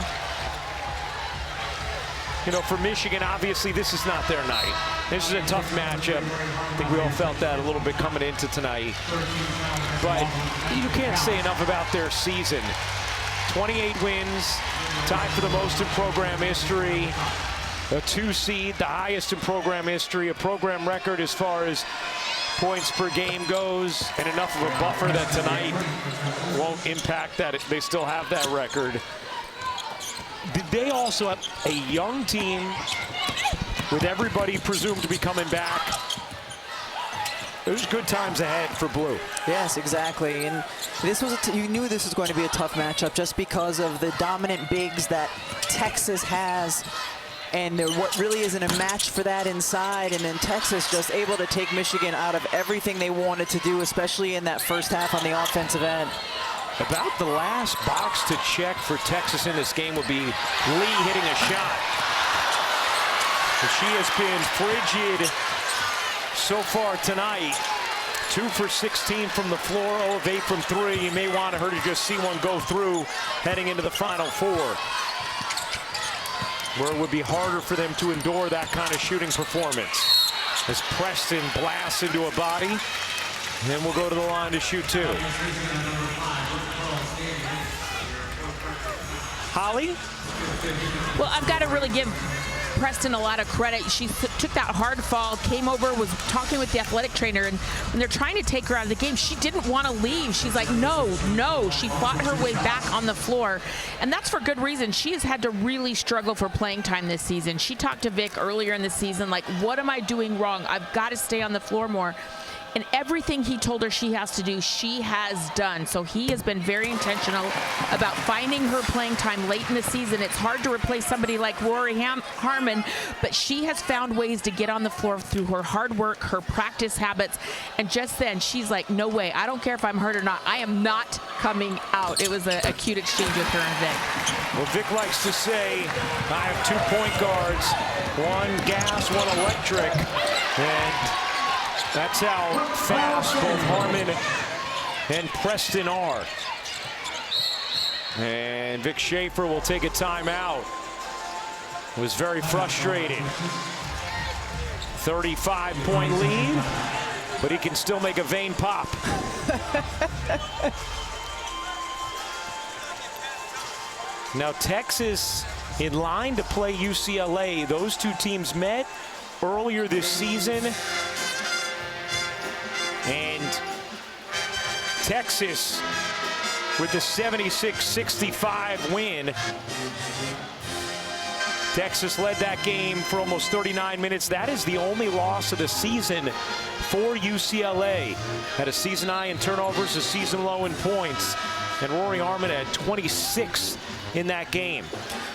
You know, for Michigan, obviously this is not their night. This is a tough matchup. I think we all felt that a little bit coming into tonight. But you can't say enough about their season. 28 wins, tied for the most in program history. A 2 seed, the highest in program history. A program record as far as points per game goes, and enough of a buffer that tonight won't impact that. They still have that record. They also have a young team with everybody presumed to be coming back. There's good times ahead for Blue. Yes, exactly. And this was you knew this was going to be a tough matchup just because of the dominant bigs that Texas has. And there what really isn't a match for that inside. And then Texas just able to take Michigan out of everything they wanted to do, especially in that first half on the offensive end. About the last box to check for Texas in this game would be Lee hitting a shot. And she has been frigid so far tonight. 2 for 16 from the floor, 0 of 8 from 3. You may want her to just see one go through heading into the Final Four, where it would be harder for them to endure that kind of shooting performance. As Preston blasts into a body, and then we'll go to the line to shoot 2. Holly? Well, I've got to really give Preston a lot of credit. She took that hard fall, came over, was talking with the athletic trainer, and when they're trying to take her out of the game, she didn't want to leave. She's like, no. She fought her way back on the floor, and that's for good reason. She has had to really struggle for playing time this season. She talked to Vic earlier in the season, like, what am I doing wrong? I've got to stay on the floor more. And everything he told her she has to do, she has done. So he has been very intentional about finding her playing time late in the season. It's hard to replace somebody like Rory Harmon, but she has found ways to get on the floor through her hard work, her practice habits. And just then, she's like, no way. I don't care if I'm hurt or not. I am not coming out. It was a cute exchange with her and Vic. Well, Vic likes to say, I have 2 point guards, one gas, one electric. And that's how fast both Harmon and Preston are. And Vic Schaefer will take a timeout. Was very frustrated. 35-point lead, but he can still make a vein pop. Now Texas in line to play UCLA. Those 2 teams met earlier this season. And Texas with the 76-65 win. Texas led that game for almost 39 minutes. That is the only loss of the season for UCLA. Had a season high in turnovers, a season low in points. And Rory Harmon had 26 in that game.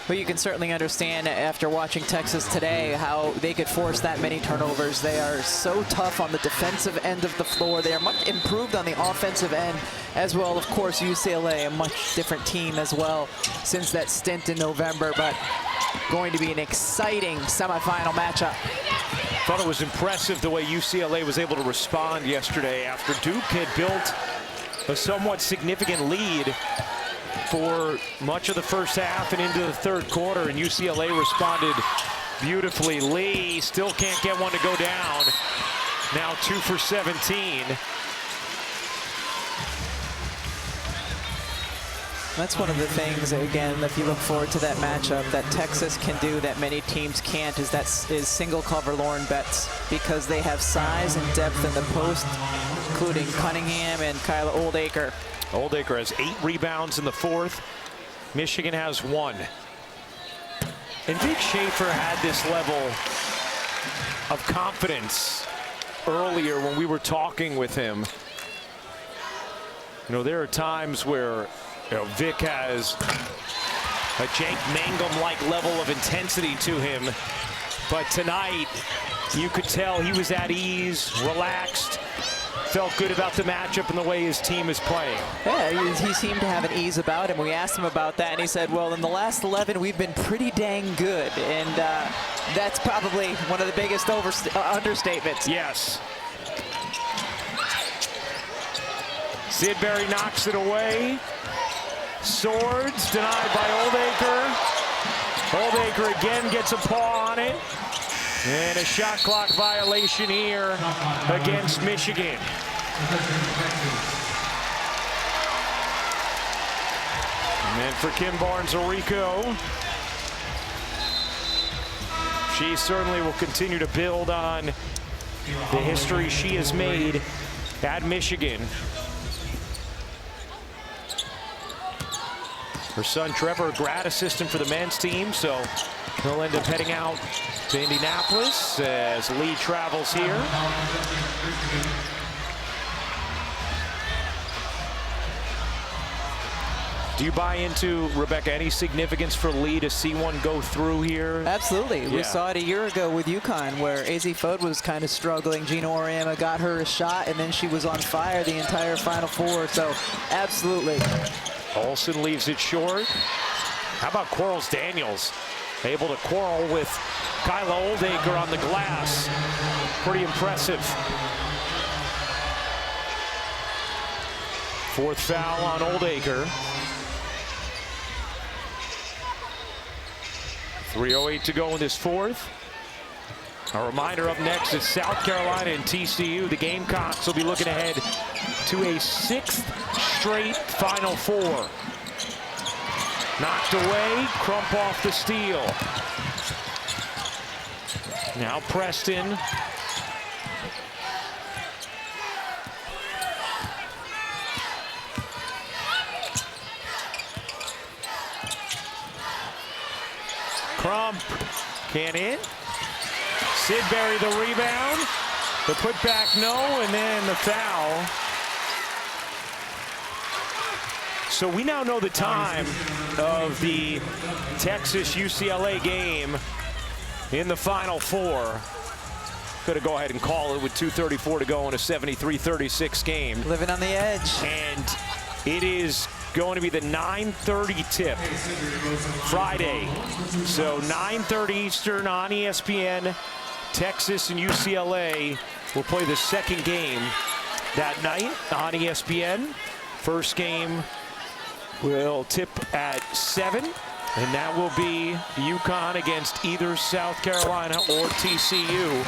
Well, you can certainly understand after watching Texas today how they could force that many turnovers. They are so tough on the defensive end of the floor. They are much improved on the offensive end as well. Of course, UCLA, a much different team as well since that stint in November, but going to be an exciting semifinal matchup. Thought it was impressive the way UCLA was able to respond yesterday after Duke had built a somewhat significant lead for much of the first half and into the third quarter, and UCLA responded beautifully. Lee still can't get one to go down. Now 2 for 17. That's one of the things, again, if you look forward to that matchup, that Texas can do that many teams can't, is single cover Lauren Betts, because they have size and depth in the post, including Cunningham and Kyla Oldacre. Oldacre has 8 rebounds in the fourth. Michigan has 1. And Vic Schaefer had this level of confidence earlier when we were talking with him. You know, there are times where Vic has a Jake Mangum-like level of intensity to him. But tonight, you could tell he was at ease, relaxed, felt good about the matchup and the way his team is playing. Yeah, he seemed to have an ease about him. We asked him about that, and he said, well, in the last 11, we've been pretty dang good. And that's probably one of the biggest understatements. Yes. Sidbury knocks it away. Swords denied by Oldacre. Oldacre again gets a paw on it. And a shot clock violation here against Michigan. And then for Kim Barnes-Orico, she certainly will continue to build on the history she has made at Michigan. Her son Trevor, a grad assistant for the men's team, so he'll end up heading out to Indianapolis as Lee travels here. Do you buy into, Rebecca, any significance for Lee to see one go through here? Absolutely. Yeah. We saw it a year ago with UConn where AZ Foad was kind of struggling. Gina Oriema got her a shot, and then she was on fire the entire Final Four. So, absolutely. Olsen leaves it short. How about Quarles Daniels? Able to quarrel with Kyla Oldacre on the glass. Pretty impressive. Fourth foul on Oldacre. 3:08 to go in this fourth. A reminder, up next is South Carolina and TCU. The Gamecocks will be looking ahead to a 6th straight Final Four. Knocked away, Crump off the steal. Now Preston. Crump can't in. Sidbury the rebound. The putback no, and then the foul. So we now know the time of the Texas-UCLA game in the Final Four. Going to go ahead and call it with 2:34 to go in a 73-36 game. Living on the edge. And it is going to be the 9:30 tip Friday. So 9:30 Eastern on ESPN. Texas and UCLA will play the second game that night on ESPN. First game will tip at 7, and that will be UConn against either South Carolina or TCU.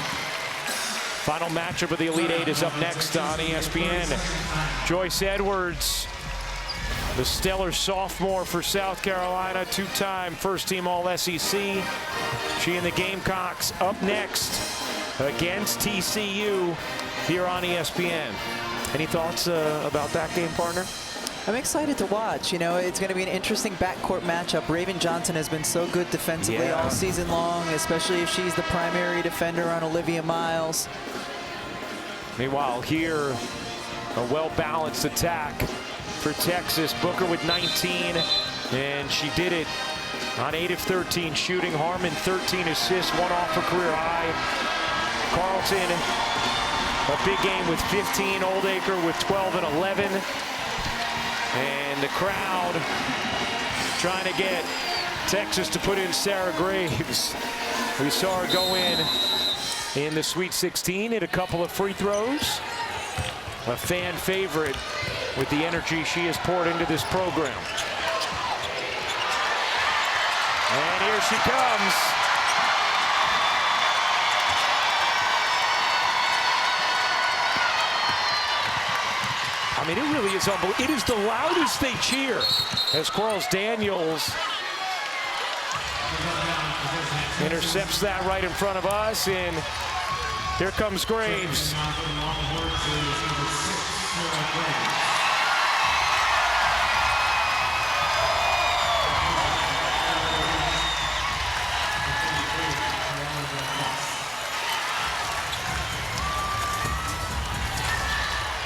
Final matchup of the Elite Eight is up next on ESPN. Joyce Edwards, the stellar sophomore for South Carolina, 2-time first-team All-SEC. She and the Gamecocks up next against TCU here on ESPN. Any thoughts about that game, partner? I'm excited to watch. You know, it's going to be an interesting backcourt matchup. Raven Johnson has been so good defensively all season long, especially if she's the primary defender on Olivia Miles. Meanwhile, here, a well-balanced attack for Texas. Booker with 19, and she did it On 8 of 13 shooting. Harmon 13 assists, 1 off her career high. Carlton, a big game with 15. Oldacre with 12 and 11. And the crowd trying to get Texas to put in Sarah Graves. We saw her go in the Sweet 16, hit a couple of free throws. A fan favorite with the energy she has poured into this program. And here she comes. I mean, it really is unbelievable. It is the loudest they cheer as Quarles Daniels intercepts that right in front of us, and here comes Graves.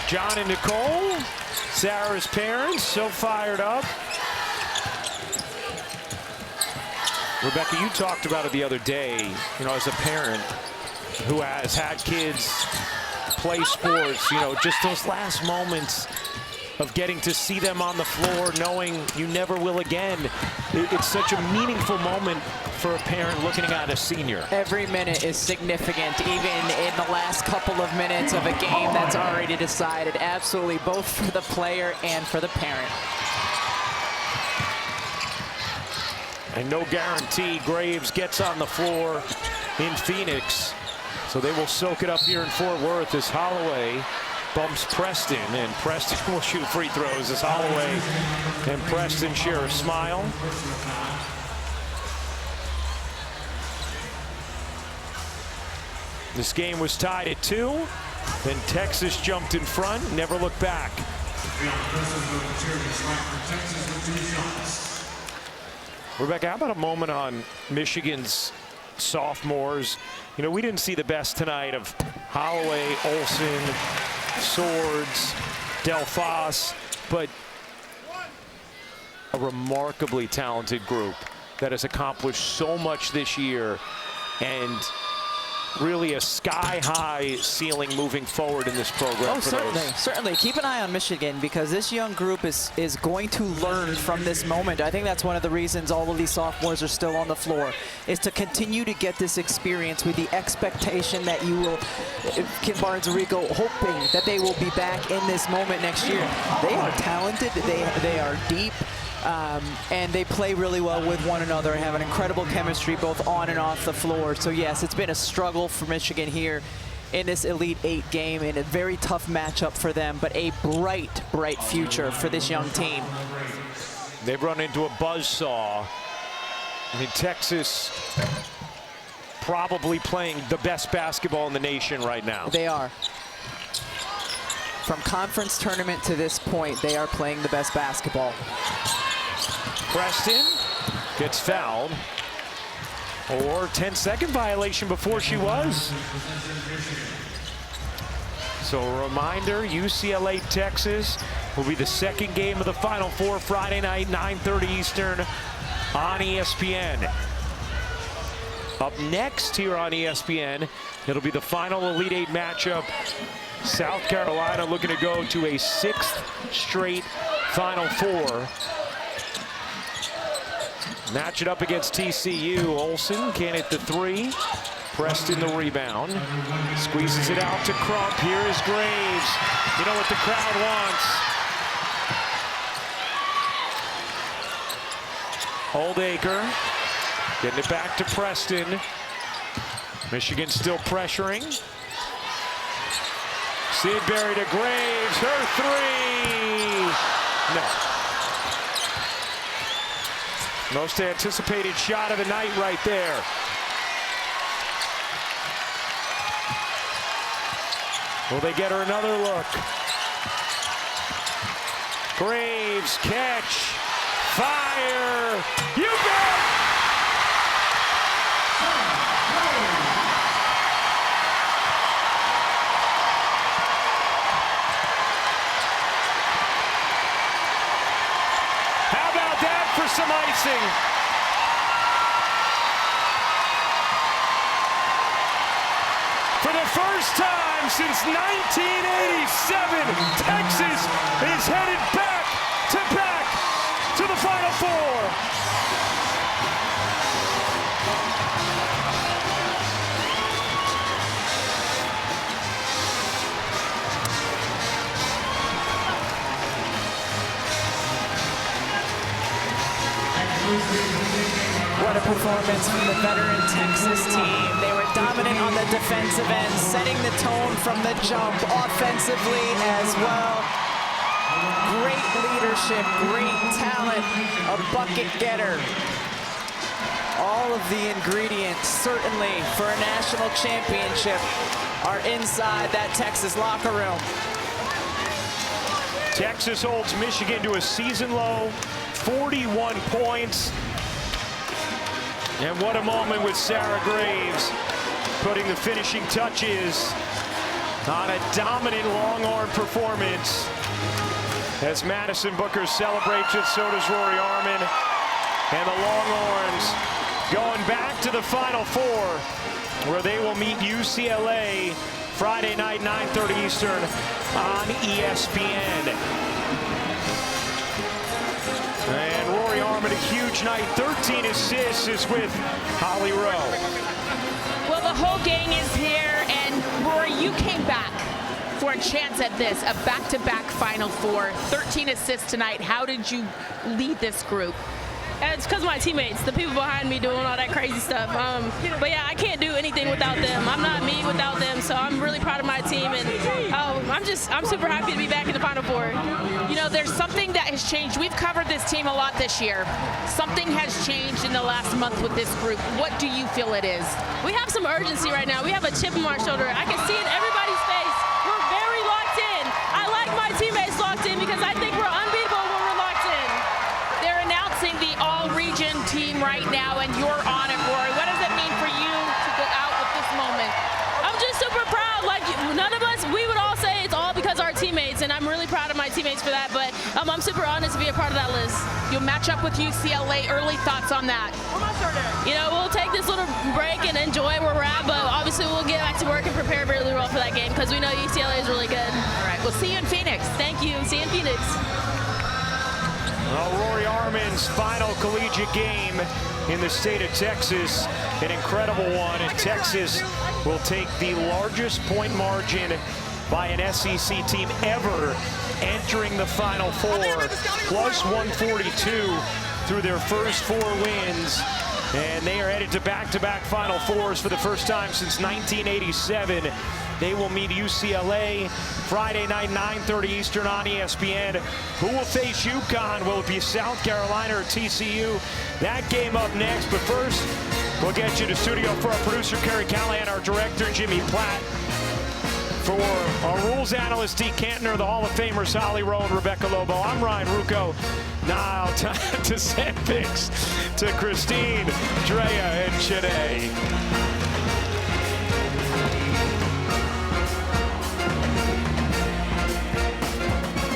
John and Nicole, Sarah's parents, so fired up. Rebecca, you talked about it the other day, you know, as a parent who has had kids play sports, you know, just those last moments of getting to see them on the floor, knowing you never will again. It's such a meaningful moment for a parent looking at a senior. Every minute is significant, even in the last couple of minutes of a game that's already decided. Absolutely, both for the player and for the parent. And no guarantee Graves gets on the floor in Phoenix. So they will soak it up here in Fort Worth as Holloway bumps Preston, and Preston will shoot free throws as Holloway and Preston share a smile. This game was tied at 2. Then Texas jumped in front, never looked back. Rebecca, how about a moment on Michigan's sophomores? You know, we didn't see the best tonight of Holloway, Olsen, Swords, Delphos, but a remarkably talented group that has accomplished so much this year, and really a sky-high ceiling moving forward in this program. Oh, certainly. Keep an eye on Michigan, because this young group is going to learn from this moment. I think that's one of the reasons all of these sophomores are still on the floor, is to continue to get this experience with the expectation that you will, Kim Barnes-Rico, hoping that they will be back in this moment next year. They are talented, they are deep. And they play really well with one another and have an incredible chemistry both on and off the floor. So yes, it's been a struggle for Michigan here in this Elite 8 game, and a very tough matchup for them, but a bright, bright future for this young team. They've run into a buzzsaw. I mean, Texas probably playing the best basketball in the nation right now. They are. From conference tournament to this point, they are playing the best basketball. Preston gets fouled, or 10-second violation before she was. So a reminder, UCLA, Texas will be the second game of the Final Four Friday night, 9:30 Eastern on ESPN. Up next here on ESPN, it'll be the final Elite 8 matchup. South Carolina looking to go to a 6th straight Final Four. Match it up against TCU. Olsen can't hit the 3. Preston the rebound. Squeezes it out to Crump. Here is Graves. You know what the crowd wants. Oldacre getting it back to Preston. Michigan still pressuring. Sidbury to Graves. Her 3. No. Most anticipated shot of the night right there. Will they get her another look? Graves, catch, fire, you bet! How about that for some icing? since 1987, Texas is headed back to the Final Four. What a performance from the veteran Texas team. They were dominant on the defensive end, setting the tone from the jump, offensively as well. Great leadership, great talent, a bucket getter. All of the ingredients, certainly for a national championship, are inside that Texas locker room. Texas holds Michigan to a season-low 41 points. And what a moment with Sarah Graves putting the finishing touches on a dominant long-arm performance. As Madison Booker celebrates it, so does Rory Arman. And the Longhorns going back to the Final Four, where they will meet UCLA Friday night, 9:30 Eastern on ESPN. And Rory Arman, a huge night, 13 assists, is with Holly Rowe. Well, the whole gang is here, and Rory, you came back for a chance at this, a back-to-back Final Four, 13 assists tonight. How did you lead this group? It's because of my teammates, the people behind me doing all that crazy stuff. But yeah, I can't do anything without them. I'm not me without them, so I'm really proud of my team, and I'm super happy to be back in the Final Four. You know, there's something that has changed. We've covered this team a lot this year. Something has changed in the last month with this group. What do you feel it is? We have some urgency right now. We have a chip on our shoulder. I can see it in everybody's face. We're very locked in. I like my teammates locked in because I think we're unbeatable when we're locked in. They're announcing the all-region team right now, and you're on it, Rory. What does it mean for you to go out with this moment? I'm just super proud. Like, none of us, we would all say it's all because of our teammates, and I'm really proud of my teammates for that, but I'm super honored to be a part of that list. You'll match up with UCLA. Early thoughts on that? You know, we'll take this little break and enjoy where we're at, but obviously we'll get back to work and prepare really well for that game because we know UCLA is really good. All right, we'll see you in Phoenix. Thank you. See you in Phoenix. Well, Rory Arman's final collegiate game in the state of Texas, an incredible one, and Texas will take the largest point margin by an SEC team ever entering the Final Four, plus 142 through their first 4 wins. And they are headed to back-to-back Final Fours for the first time since 1987. They will meet UCLA Friday night, 9:30 Eastern on ESPN. Who will face UConn? Will it be South Carolina or TCU? That game up next. But first, we'll get you to studio for our producer, Kerry Callahan, our director, Jimmy Platt. For our rules analyst, Dee Cantner, the Hall of Famers, Holly Rowe and Rebecca Lobo, I'm Ryan Rucco. Now, time to send pics to Christine, Drea, and Chide.